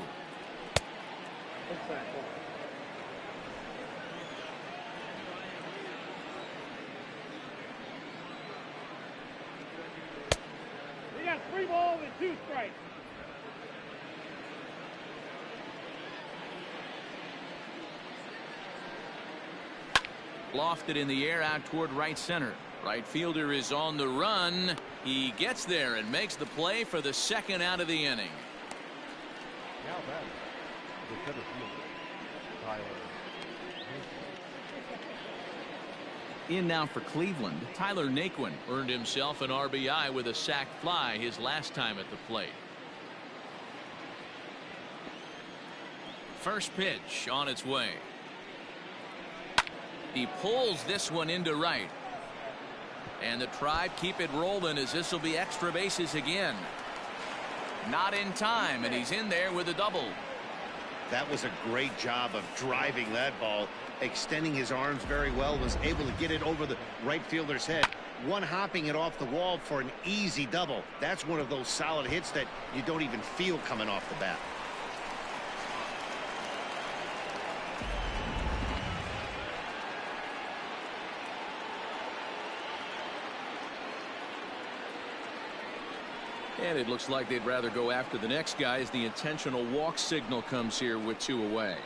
We got 3 balls and 2 strikes. Lofted in the air out toward right center. Right fielder is on the run. He gets there and makes the play for the second out of the inning. Now back, the center fielder, Tyler. In now for Cleveland, Tyler Naquin earned himself an RBI with a sac fly his last time at the plate. First pitch on its way. He pulls this one into right. And the Tribe keep it rolling as this will be extra bases again. Not in time, and he's in there with a double. That was a great job of driving that ball, extending his arms very well, was able to get it over the right fielder's head, one hopping it off the wall for an easy double. That's one of those solid hits that you don't even feel coming off the bat. And it looks like they'd rather go after the next guy as the intentional walk signal comes here with 2 away.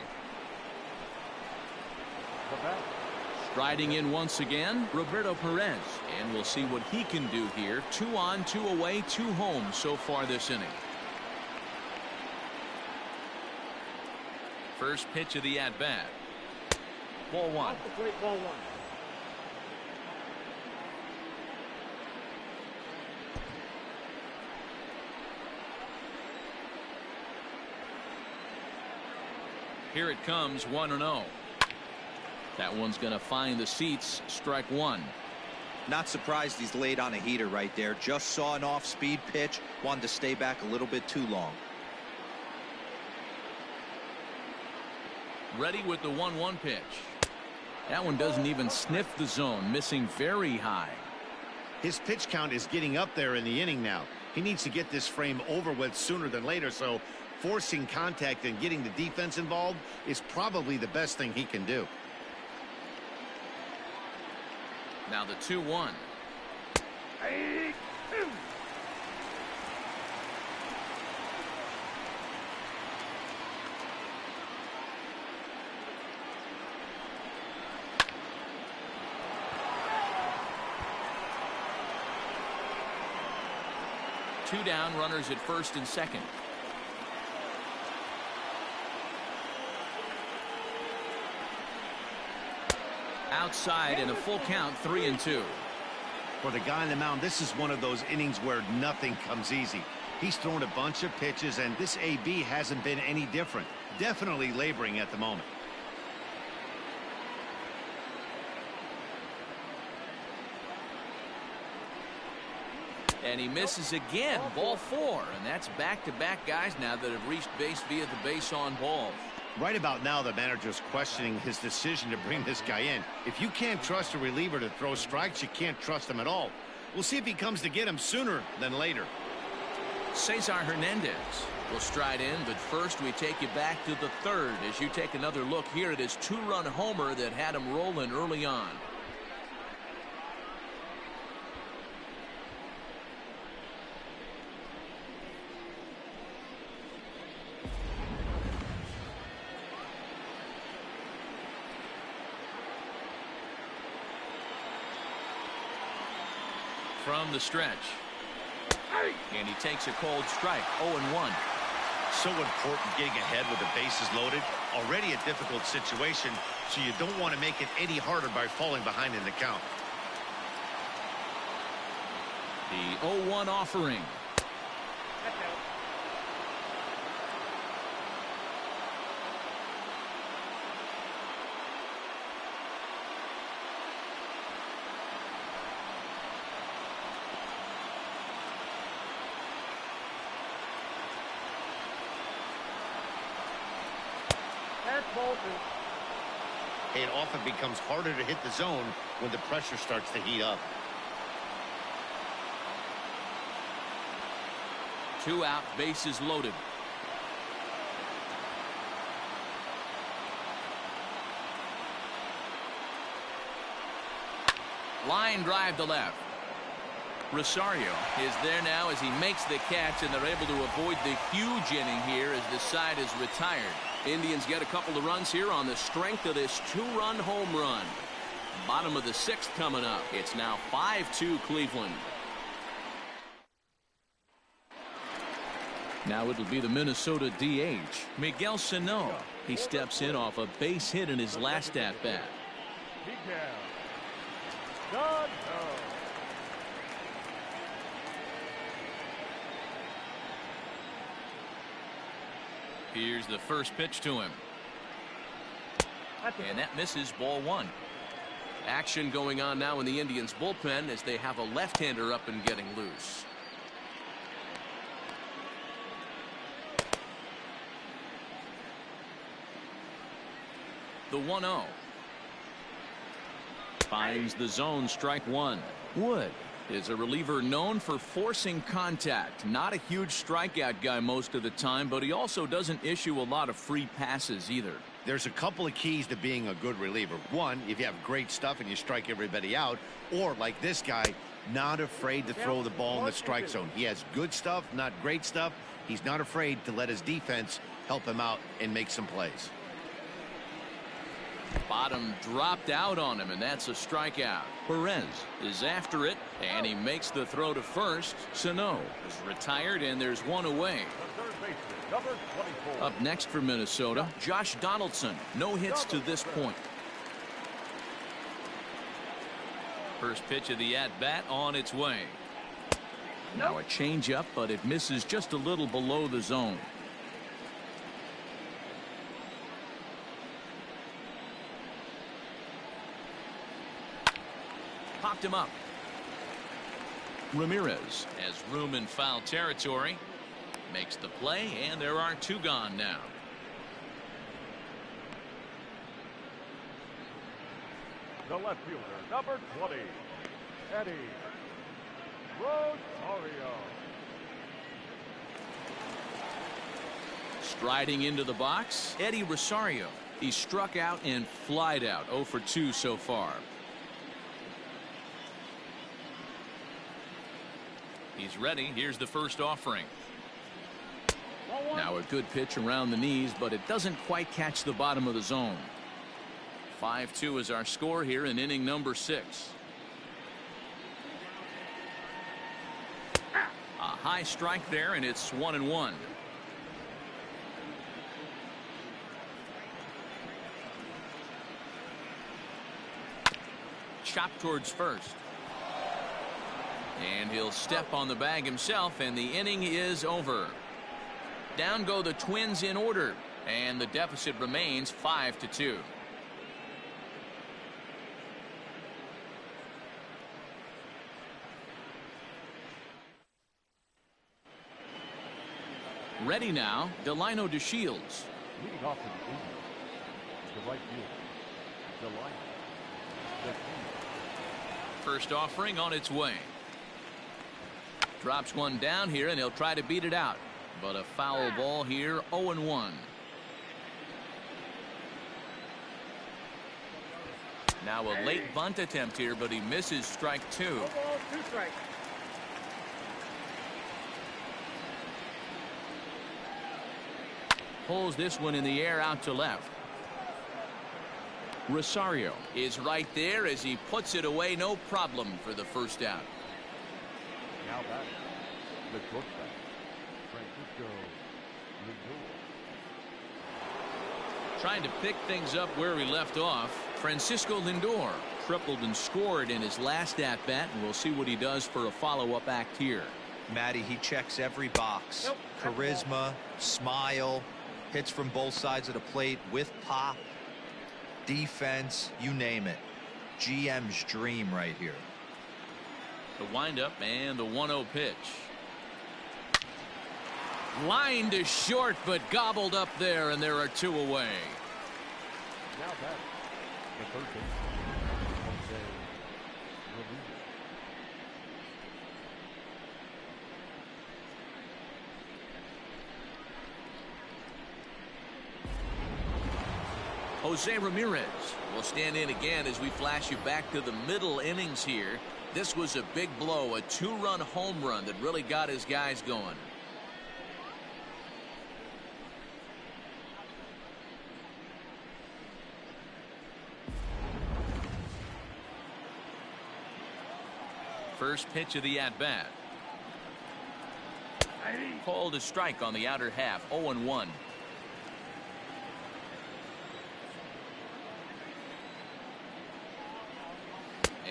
Striding in once again, Roberto Perez. And we'll see what he can do here. 2 on, 2 away, 2 home so far this inning. First pitch of the at-bat. Ball 1. Ball 1. Here it comes, 1-0. That one's going to find the seats. Strike 1. Not surprised he's laid on a heater right there. Just saw an off-speed pitch. Wanted to stay back a little bit too long. Ready with the 1-1 pitch. That one doesn't even sniff the zone, missing very high. His pitch count is getting up there in the inning now. He needs to get this frame over with sooner than later, so forcing contact and getting the defense involved is probably the best thing he can do. Now the 2-1. Two down, runners at first and second. Outside and a full count, 3-2. For the guy on the mound, this is one of those innings where nothing comes easy. He's thrown a bunch of pitches, and this AB hasn't been any different. Definitely laboring at the moment. And he misses again. Ball 4. And that's back-to-back guys now that have reached base via the base on balls. Right about now, the manager's questioning his decision to bring this guy in. If you can't trust a reliever to throw strikes, you can't trust him at all. We'll see if he comes to get him sooner than later. Cesar Hernandez will stride in, but first we take you back to the third as you take another look here at his two-run homer that had him rolling early on. From the stretch. And he takes a cold strike. 0-1. So important getting ahead with the bases loaded. Already a difficult situation, so you don't want to make it any harder by falling behind in the count. The 0-1 offering. It often becomes harder to hit the zone when the pressure starts to heat up. 2 out, bases loaded. Line drive to left. Rosario is there now as he makes the catch, and they're able to avoid the huge inning here as the side is retired. Indians get a couple of runs here on the strength of this 2-run home run. Bottom of the 6th coming up. It's now 5-2 Cleveland. Now it'll be the Minnesota DH, Miguel Sano. He steps in off a base hit in his last at-bat. Here's the first pitch to him. And that misses, ball 1. Action going on now in the Indians bullpen as they have a left-hander up and getting loose. The 1-0. Finds the zone, strike 1. Wood is a reliever known for forcing contact. Not a huge strikeout guy most of the time, but he also doesn't issue a lot of free passes either. There's a couple of keys to being a good reliever. One, if you have great stuff and you strike everybody out, or like this guy, not afraid to throw the ball in the strike zone. He has good stuff, not great stuff. He's not afraid to let his defense help him out and make some plays. Bottom dropped out on him, and that's a strikeout. Perez is after it, and he makes the throw to first. Sano is retired, and there's one away. Up next for Minnesota, Josh Donaldson. No hits to this point. First pitch of the at-bat on its way. Now a changeup, but it misses just a little below the zone. Popped him up. Ramirez has room in foul territory. Makes the play, and there are 2 gone now. The left fielder, number 20, Eddie Rosario. Striding into the box, Eddie Rosario. He struck out and flied out, 0 for 2 so far. He's ready. Here's the first offering. Now a good pitch around the knees, but it doesn't quite catch the bottom of the zone. 5-2 is our score here in inning number 6. A high strike there, and it's 1-1. Chopped towards first. And he'll step on the bag himself, and the inning is over. Down go the Twins in order, and the deficit remains 5-2. Ready now, Delino DeShields. Leading off to the Indians, the right fielder, Delino DeShields. First offering on its way. Drops one down here, and he'll try to beat it out. But a foul ball here, 0-1. Now a late bunt attempt here, but he misses strike 2. 2 balls, 2 strikes. Pulls this one in the air out to left. Rosario is right there as he puts it away, no problem for the first out. Now back, the shortstop, Francisco Lindor. Trying to pick things up where he left off. Francisco Lindor tripled and scored in his last at-bat, and we'll see what he does for a follow-up act here. Matty, he checks every box. Nope. Charisma, smile, hits from both sides of the plate with pop, defense, you name it. GM's dream right here. The windup and the 1-0 pitch. Line to short, but gobbled up there, and there are 2 away. Now back, the third baseman, Jose Ramirez. Jose Ramirez will stand in again as we flash you back to the middle innings here. This was a big blow, a 2-run home run that really got his guys going. First pitch of the at-bat. Called a strike on the outer half, 0-1.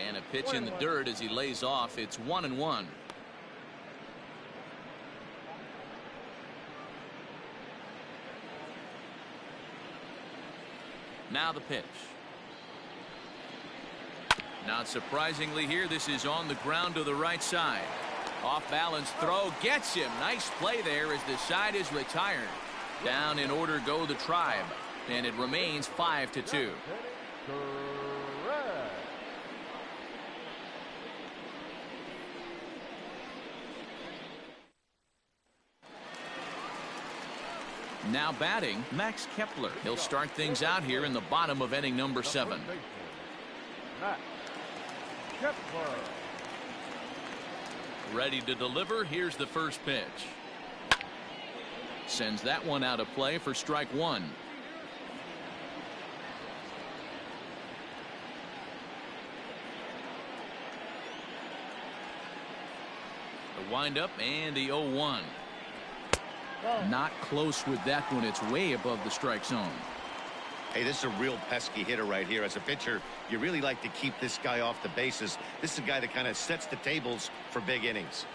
And a pitch in the dirt as he lays off. It's 1-1. Now the pitch. Not surprisingly here, this is on the ground to the right side. Off balance throw gets him. Nice play there as the side is retired. Down in order go the Tribe, and it remains 5-2. Now batting, Max Kepler. He'll start things out here in the bottom of inning number 7. Max Kepler. Ready to deliver. Here's the first pitch. Sends that one out of play for strike 1. The windup and the 0-1. Not close with that one. It's way above the strike zone. Hey, this is a real pesky hitter right here. As a pitcher, you really like to keep this guy off the bases. This is a guy that kind of sets the tables for big innings.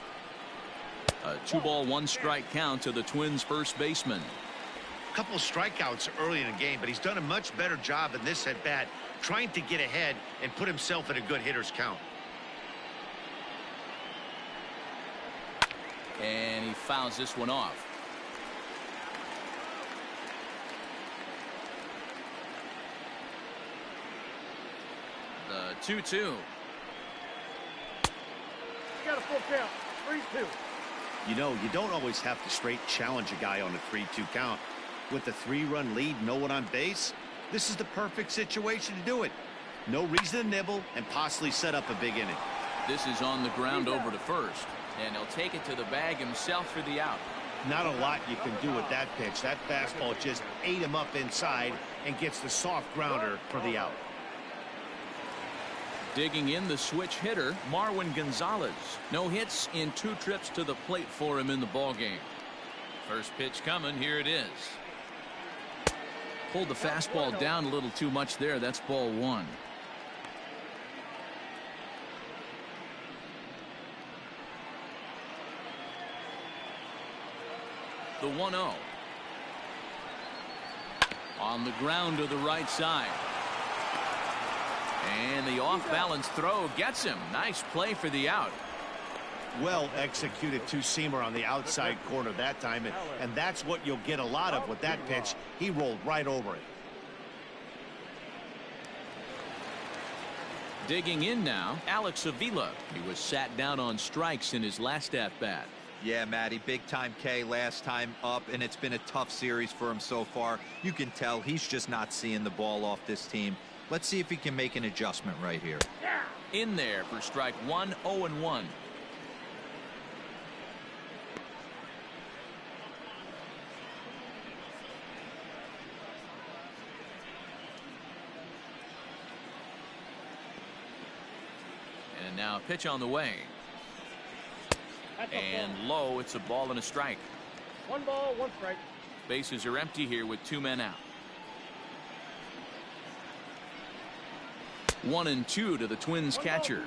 A 2-ball 1-strike count to the Twins first baseman. A couple of strikeouts early in the game, but he's done a much better job in this at bat trying to get ahead and put himself in a good hitter's count. And he fouls this one off. 2-2. You got a full count. 3-2. You know, you don't always have to straight challenge a guy on a 3-2 count. With a 3-run lead, no one on base, this is the perfect situation to do it. No reason to nibble and possibly set up a big inning. This is on the ground over to first, and he'll take it to the bag himself for the out. Not a lot you can do with that pitch. That fastball just ate him up inside and gets the soft grounder for the out. Digging in the switch hitter, Marwin Gonzalez. No hits in 2 trips to the plate for him in the ballgame. First pitch coming. Here it is. Pulled the fastball down a little too much there. That's ball 1. The 1-0. On the ground to the right side. And the off-balance throw gets him. Nice play for the out. Well executed two-seamer on the outside corner that time, and that's what you'll get a lot of with that pitch. He rolled right over it. Digging in now, Alex Avila. He was sat down on strikes in his last at-bat. Yeah, Matty, big time K last time up, and it's been a tough series for him so far. You can tell he's just not seeing the ball off this team. Let's see if he can make an adjustment right here. In there for strike 1, 0-1. And now a pitch on the way. And low, it's a ball and a strike. 1 ball, 1 strike. Bases are empty here with 2 men out. 1-2 to the Twins catcher.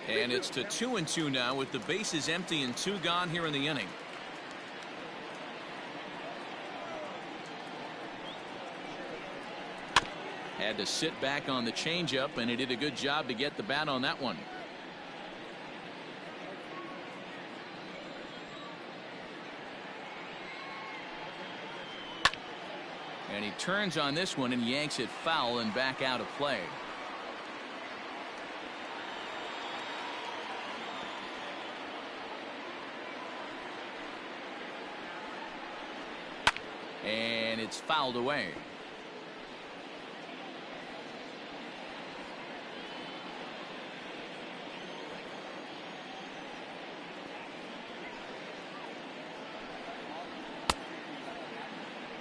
And it's to 2-2 now with the bases empty and 2 gone here in the inning. Had to sit back on the changeup, and he did a good job to get the bat on that one. And he turns on this one and yanks it foul and back out of play. And it's fouled away.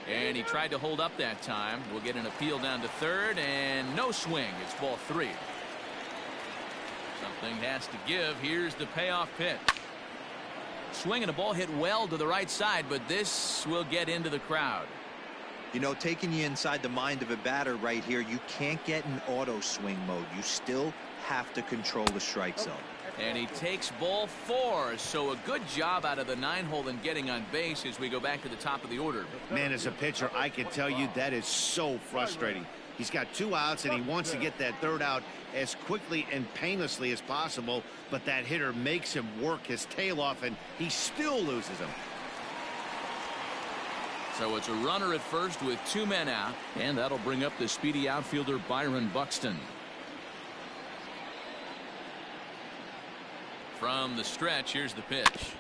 And he tried to hold up that time. We'll get an appeal down to third, and no swing. It's ball 3. Something has to give. Here's the payoff pitch. Swing and a ball hit well to the right side, but this will get into the crowd. You know, taking you inside the mind of a batter right here, you can't get in auto swing mode. You still have to control the strike zone. And he takes ball 4, so a good job out of the 9-hole in getting on base as we go back to the top of the order. Man, as a pitcher, I can tell you that is so frustrating. He's got 2 outs, and he wants to get that 3rd out as quickly and painlessly as possible, but that hitter makes him work his tail off, and he still loses him. So it's a runner at first with 2 men out, and that'll bring up the speedy outfielder Byron Buxton. From the stretch, here's the pitch.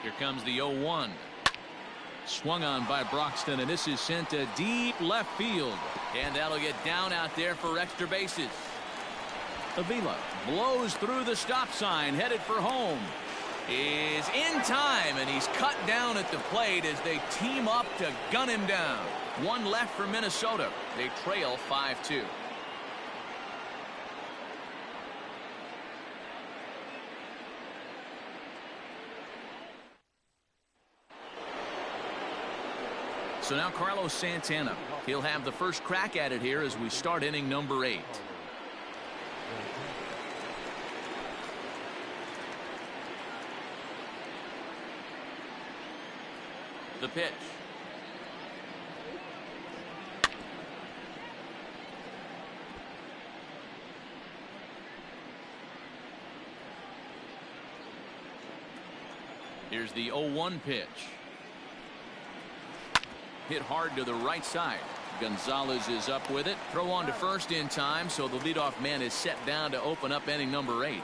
Here comes the 0-1. Swung on by Broxton, and this is sent to deep left field. And that'll get down out there for extra bases. Avila blows through the stop sign, headed for home. Is in time, and he's cut down at the plate as they team up to gun him down. 1 left for Minnesota. They trail 5-2. So now Carlos Santana. He'll have the first crack at it here as we start inning number 8. The pitch. Here's the 0-1 pitch. Hit hard to the right side. Gonzalez is up with it. Throw on to first in time, so the leadoff man is set down to open up inning number 8.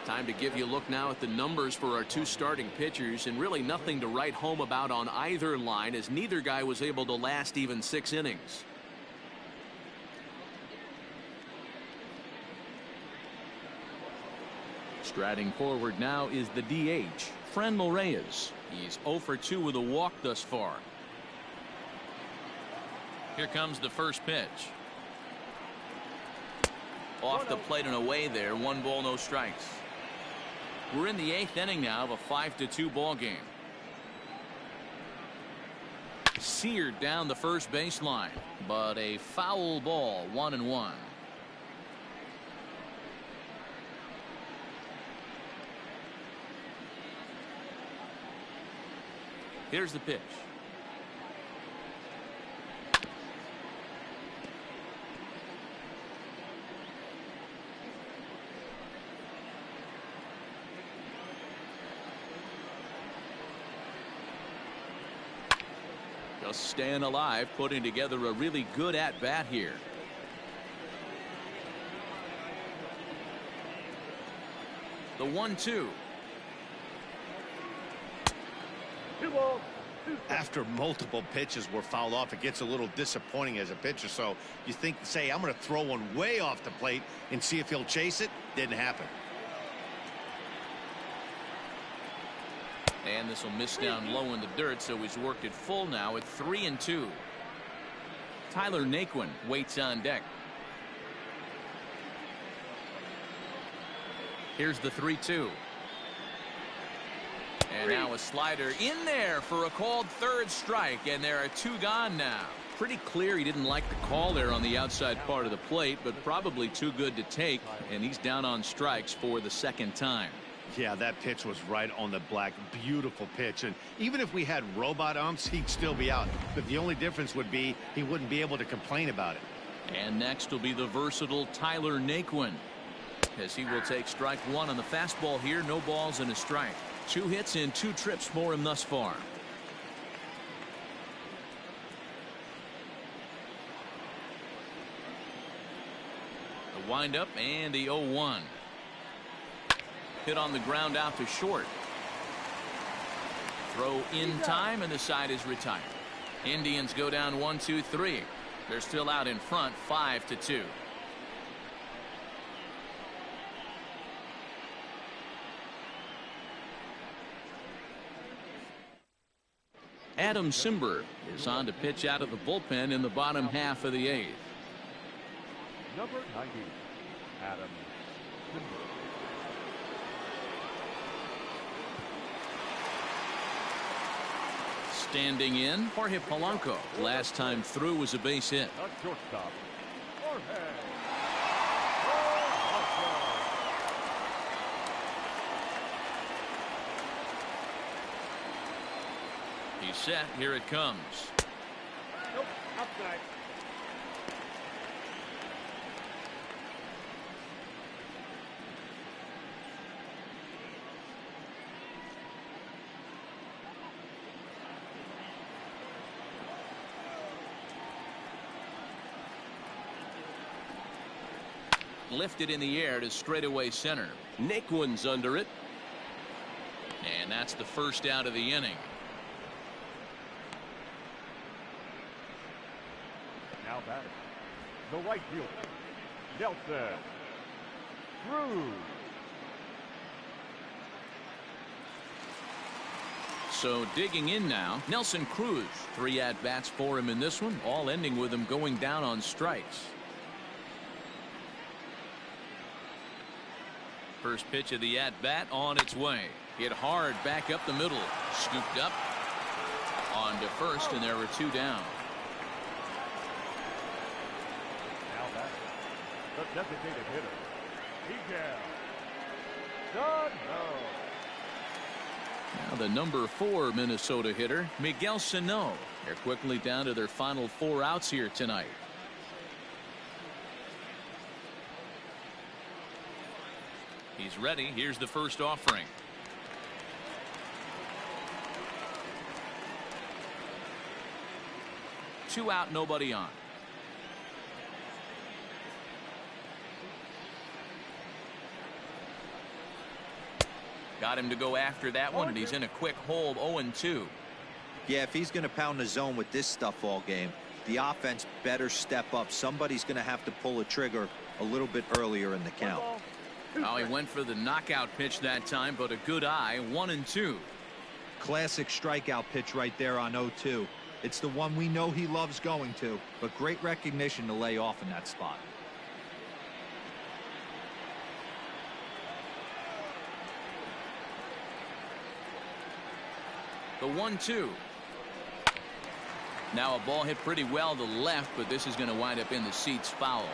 Time to give you a look now at the numbers for our two starting pitchers, and really nothing to write home about on either line, as neither guy was able to last even 6 innings. Striding forward now is the DH, Franmil Reyes. He's 0 for 2 with a walk thus far. Here comes the first pitch. Off the plate and away there. 1 ball, no strikes. We're in the 8th inning now of a 5-2 ball game. Seared down the first baseline, but a foul ball. 1-1. Here's the pitch. Just staying alive, putting together a really good at bat here. The 1-2. After multiple pitches were fouled off, it gets a little disappointing as a pitcher. So you think, say, I'm going to throw one way off the plate and see if he'll chase it. Didn't happen. And this will miss down low in the dirt, so he's worked it full now at 3-2. Tyler Naquin waits on deck. Here's the 3-2. And now a slider in there for a called third strike, and there are 2 gone now. Pretty clear he didn't like the call there on the outside part of the plate, but probably too good to take, and he's down on strikes for the 2nd time. Yeah, that pitch was right on the black. Beautiful pitch. And even if we had robot umps, he'd still be out. But the only difference would be he wouldn't be able to complain about it. And next will be the versatile Tyler Naquin, as he will take strike 1 on the fastball here. No balls and a strike. 2 hits and 2 trips for him thus far. The windup and the 0-1. Hit on the ground out to short. Throw in time, and the side is retired. Indians go down 1-2-3. They're still out in front 5-2. Adam Cimber is on to pitch out of the bullpen in the bottom half of the 8th. Number 90, Adam Cimber. Standing in, Jorge Polanco. Last time through was a base hit. The shortstop, Jorge. He's set. Here it comes. Nope, outside. Lifted in the air to straightaway center. Naquin's under it. And that's the first out of the inning. Now batting, the right fielder, Nelson Cruz. So digging in now, Nelson Cruz. 3 at-bats for him in this one, all ending with him going down on strikes. First pitch of the at-bat on its way. Hit hard back up the middle. Scooped up on to first, and there were 2 down. Now batting, the designated hitter, Miguel Sano. Now the number 4 Minnesota hitter, Miguel Sano. They're quickly down to their final 4 outs here tonight. He's ready. Here's the first offering. 2 out, nobody on. Got him to go after that one, and he's in a quick hold. 0-2. Yeah, if he's going to pound the zone with this stuff all game, the offense better step up. Somebody's going to have to pull a trigger a little bit earlier in the count. Oh, he went for the knockout pitch that time, but a good eye. 1-2. Classic strikeout pitch right there on 0-2. It's the one we know he loves going to, but great recognition to lay off in that spot. The 1-2. Now a ball hit pretty well to left, but this is going to wind up in the seats foul.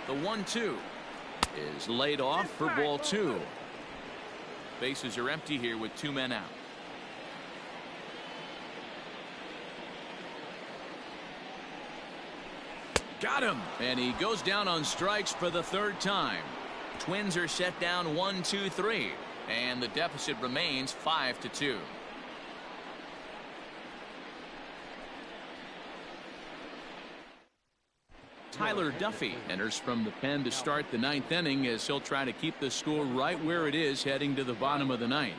The 1-2 is laid off for ball 2. Bases are empty here with 2 men out. Got him, and he goes down on strikes for the 3rd time. Twins are set down 1-2-3, and the deficit remains 5-2. Tyler Duffy enters from the pen to start the 9th inning, as he'll try to keep the score right where it is heading to the bottom of the 9th.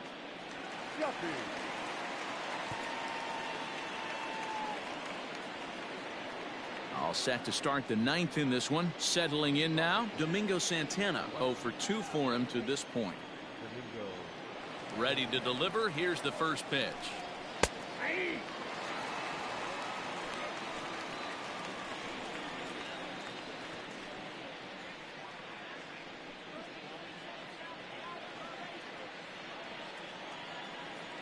All set to start the 9th in this one. Settling in now, Domingo Santana. 0 for 2 for him to this point. Ready to deliver. Here's the first pitch.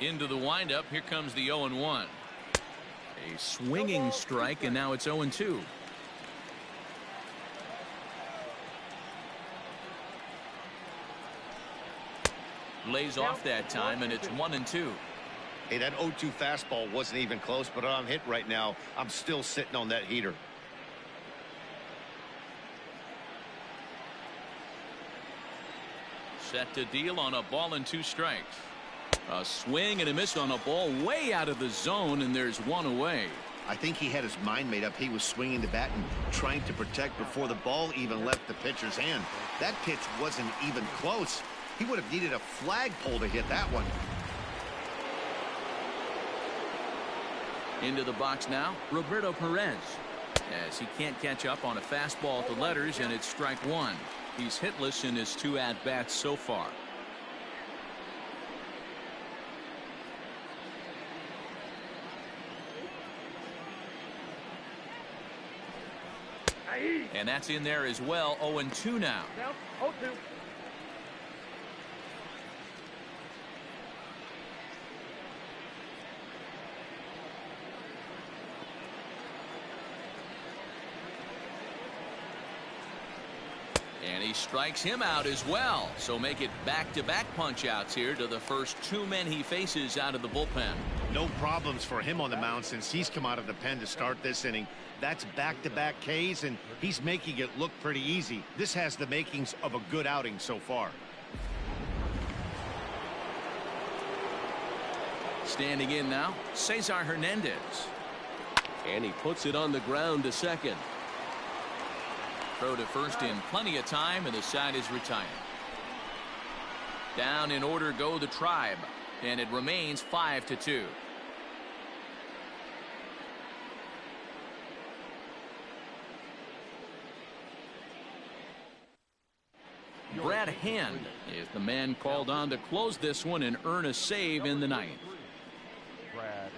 Into the windup. Here comes the 0-1. A swinging strike, and now it's 0-2. Lays off that time, and it's 1-2. Hey, that 0-2 fastball wasn't even close, but I'm hit right now. I'm still sitting on that heater. Set to deal on a ball and 2 strikes. A swing and a miss on a ball way out of the zone, and there's 1 away. I think he had his mind made up. He was swinging the bat and trying to protect before the ball even left the pitcher's hand. That pitch wasn't even close. He would have needed a flagpole to hit that one. Into the box now, Roberto Perez, as he can't catch up on a fastball to letters, and it's strike 1. He's hitless in his 2 at-bats so far. And that's in there as well. 0-2 now. 0-2. And he strikes him out as well. So make it back-to-back punch-outs here to the first 2 men he faces out of the bullpen. No problems for him on the mound since he's come out of the pen to start this inning. That's back-to-back Ks, and he's making it look pretty easy. This has the makings of a good outing so far. Standing in now, Cesar Hernandez. And he puts it on the ground to second. Throw to first in plenty of time, and the side is retired. Down in order go the Tribe, and it remains 5-2. Brad Hand is the man called on to close this one and earn a save in the 9th. Brad.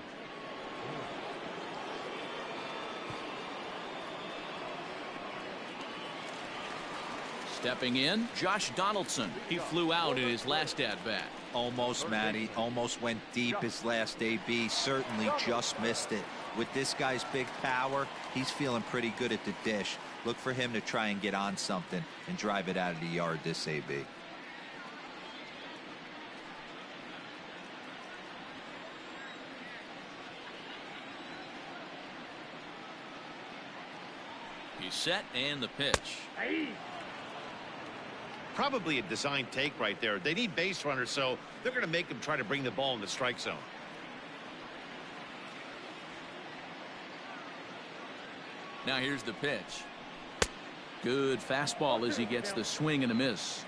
Stepping in, Josh Donaldson. He flew out in his last at-bat. Almost, Matty. Almost went deep his last AB. Certainly just missed it. With this guy's big power, he's feeling pretty good at the dish. Look for him to try and get on something and drive it out of the yard this AB. He's set, and the pitch. Probably a design take right there. They need base runners, so they're going to make them try to bring the ball in the strike zone. Now here's the pitch. Good fastball as he gets the swing and a miss.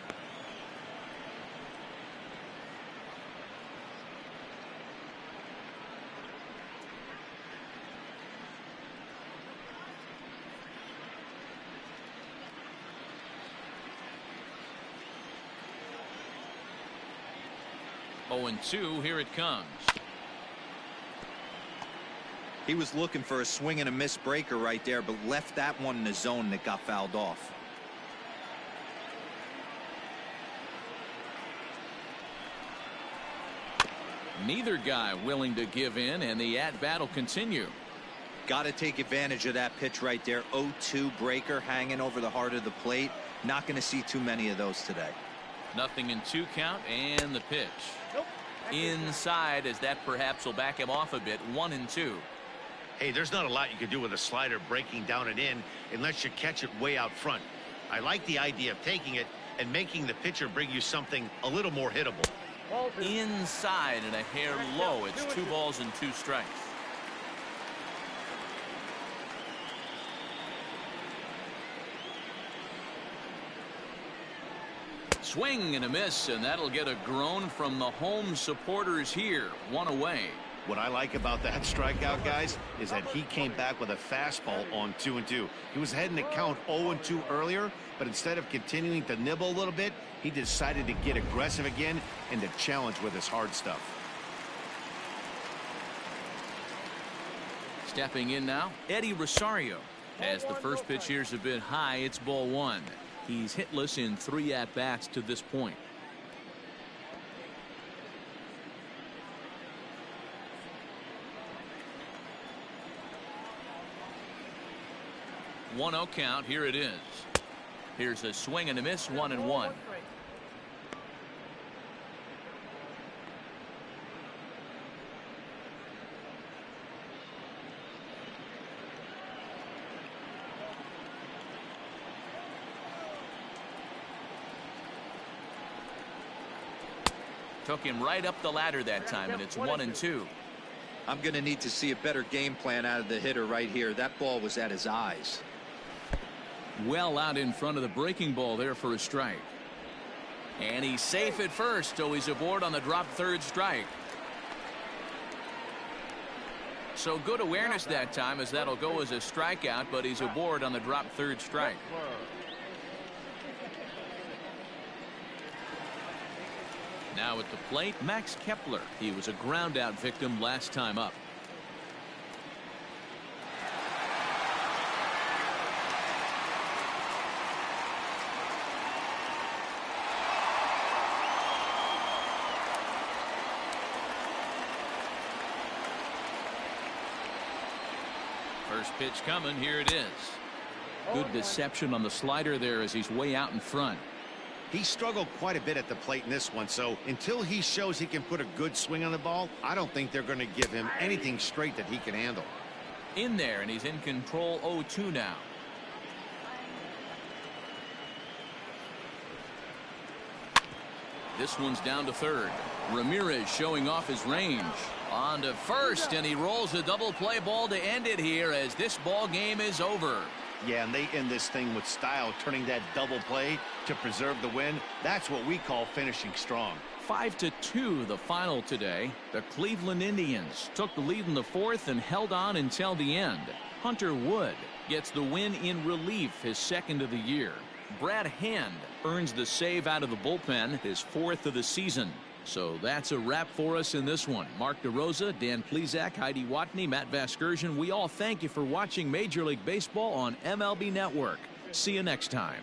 Oh, and 2, here it comes. He was looking for a swing and a miss breaker right there, but left that one in the zone that got fouled off. Neither guy willing to give in, and the at-bat will continue. Got to take advantage of that pitch right there. 0-2 breaker hanging over the heart of the plate. Not going to see too many of those today. 0-2 count, and the pitch. Inside, as that perhaps will back him off a bit. 1-2. Hey, there's not a lot you can do with a slider breaking down and in unless you catch it way out front. I like the idea of taking it and making the pitcher bring you something a little more hittable. Inside and a hair low. It's 2 balls and 2 strikes. Swing and a miss, and that'll get a groan from the home supporters here. 1 away. What I like about that strikeout, guys, is that he came back with a fastball on 2-2. He was ahead in the count 0-2 earlier, but instead of continuing to nibble a little bit, he decided to get aggressive again and to challenge with his hard stuff. Stepping in now, Eddie Rosario. As the first pitch here's a bit high, it's ball 1. He's hitless in 3 at-bats to this point. 1-0 count. Here it is. Here's a swing and a miss. 1-1. Took him right up the ladder that time, and it's 1-2. I'm going to need to see a better game plan out of the hitter right here. That ball was at his eyes. Well out in front of the breaking ball there for a strike. And he's safe at first, so he's aboard on the drop third strike. So good awareness that time, as that'll go as a strikeout, but he's aboard on the drop third strike. Now at the plate, Max Kepler. He was a ground out victim last time up. First pitch coming. Here it is. Good deception on the slider there as he's way out in front. He struggled quite a bit at the plate in this one, so until he shows he can put a good swing on the ball, I don't think they're going to give him anything straight that he can handle. In there, and he's in control. 0-2 now. This one's down to third. Ramirez showing off his range. On to first, and he rolls a double play ball to end it here as this ball game is over. Yeah, and they end this thing with style, turning that double play to preserve the win. That's what we call finishing strong. 5-2 the final today. The Cleveland Indians took the lead in the fourth and held on until the end. Hunter Wood gets the win in relief, his second of the year. Brad Hand earns the save out of the bullpen, his fourth of the season. So that's a wrap for us in this one. Mark DeRosa, Dan Plesac, Heidi Watney, Matt Vasgersian. We all thank you for watching Major League Baseball on MLB Network. See you next time.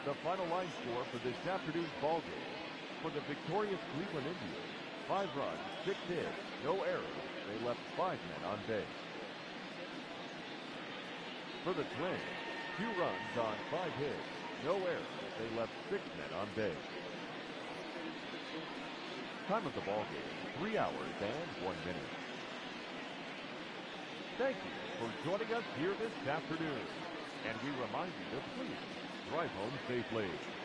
The final line score for this afternoon's ball game. For the victorious Cleveland Indians, 5 runs, 6 hits, no errors. They left 5 men on base. For the Twins, 2 runs on 5 hits, no errors. They left 6 men on base. Time of the ball game, 3 hours and 1 minute. Thank you for joining us here this afternoon. And we remind you to please drive home safely.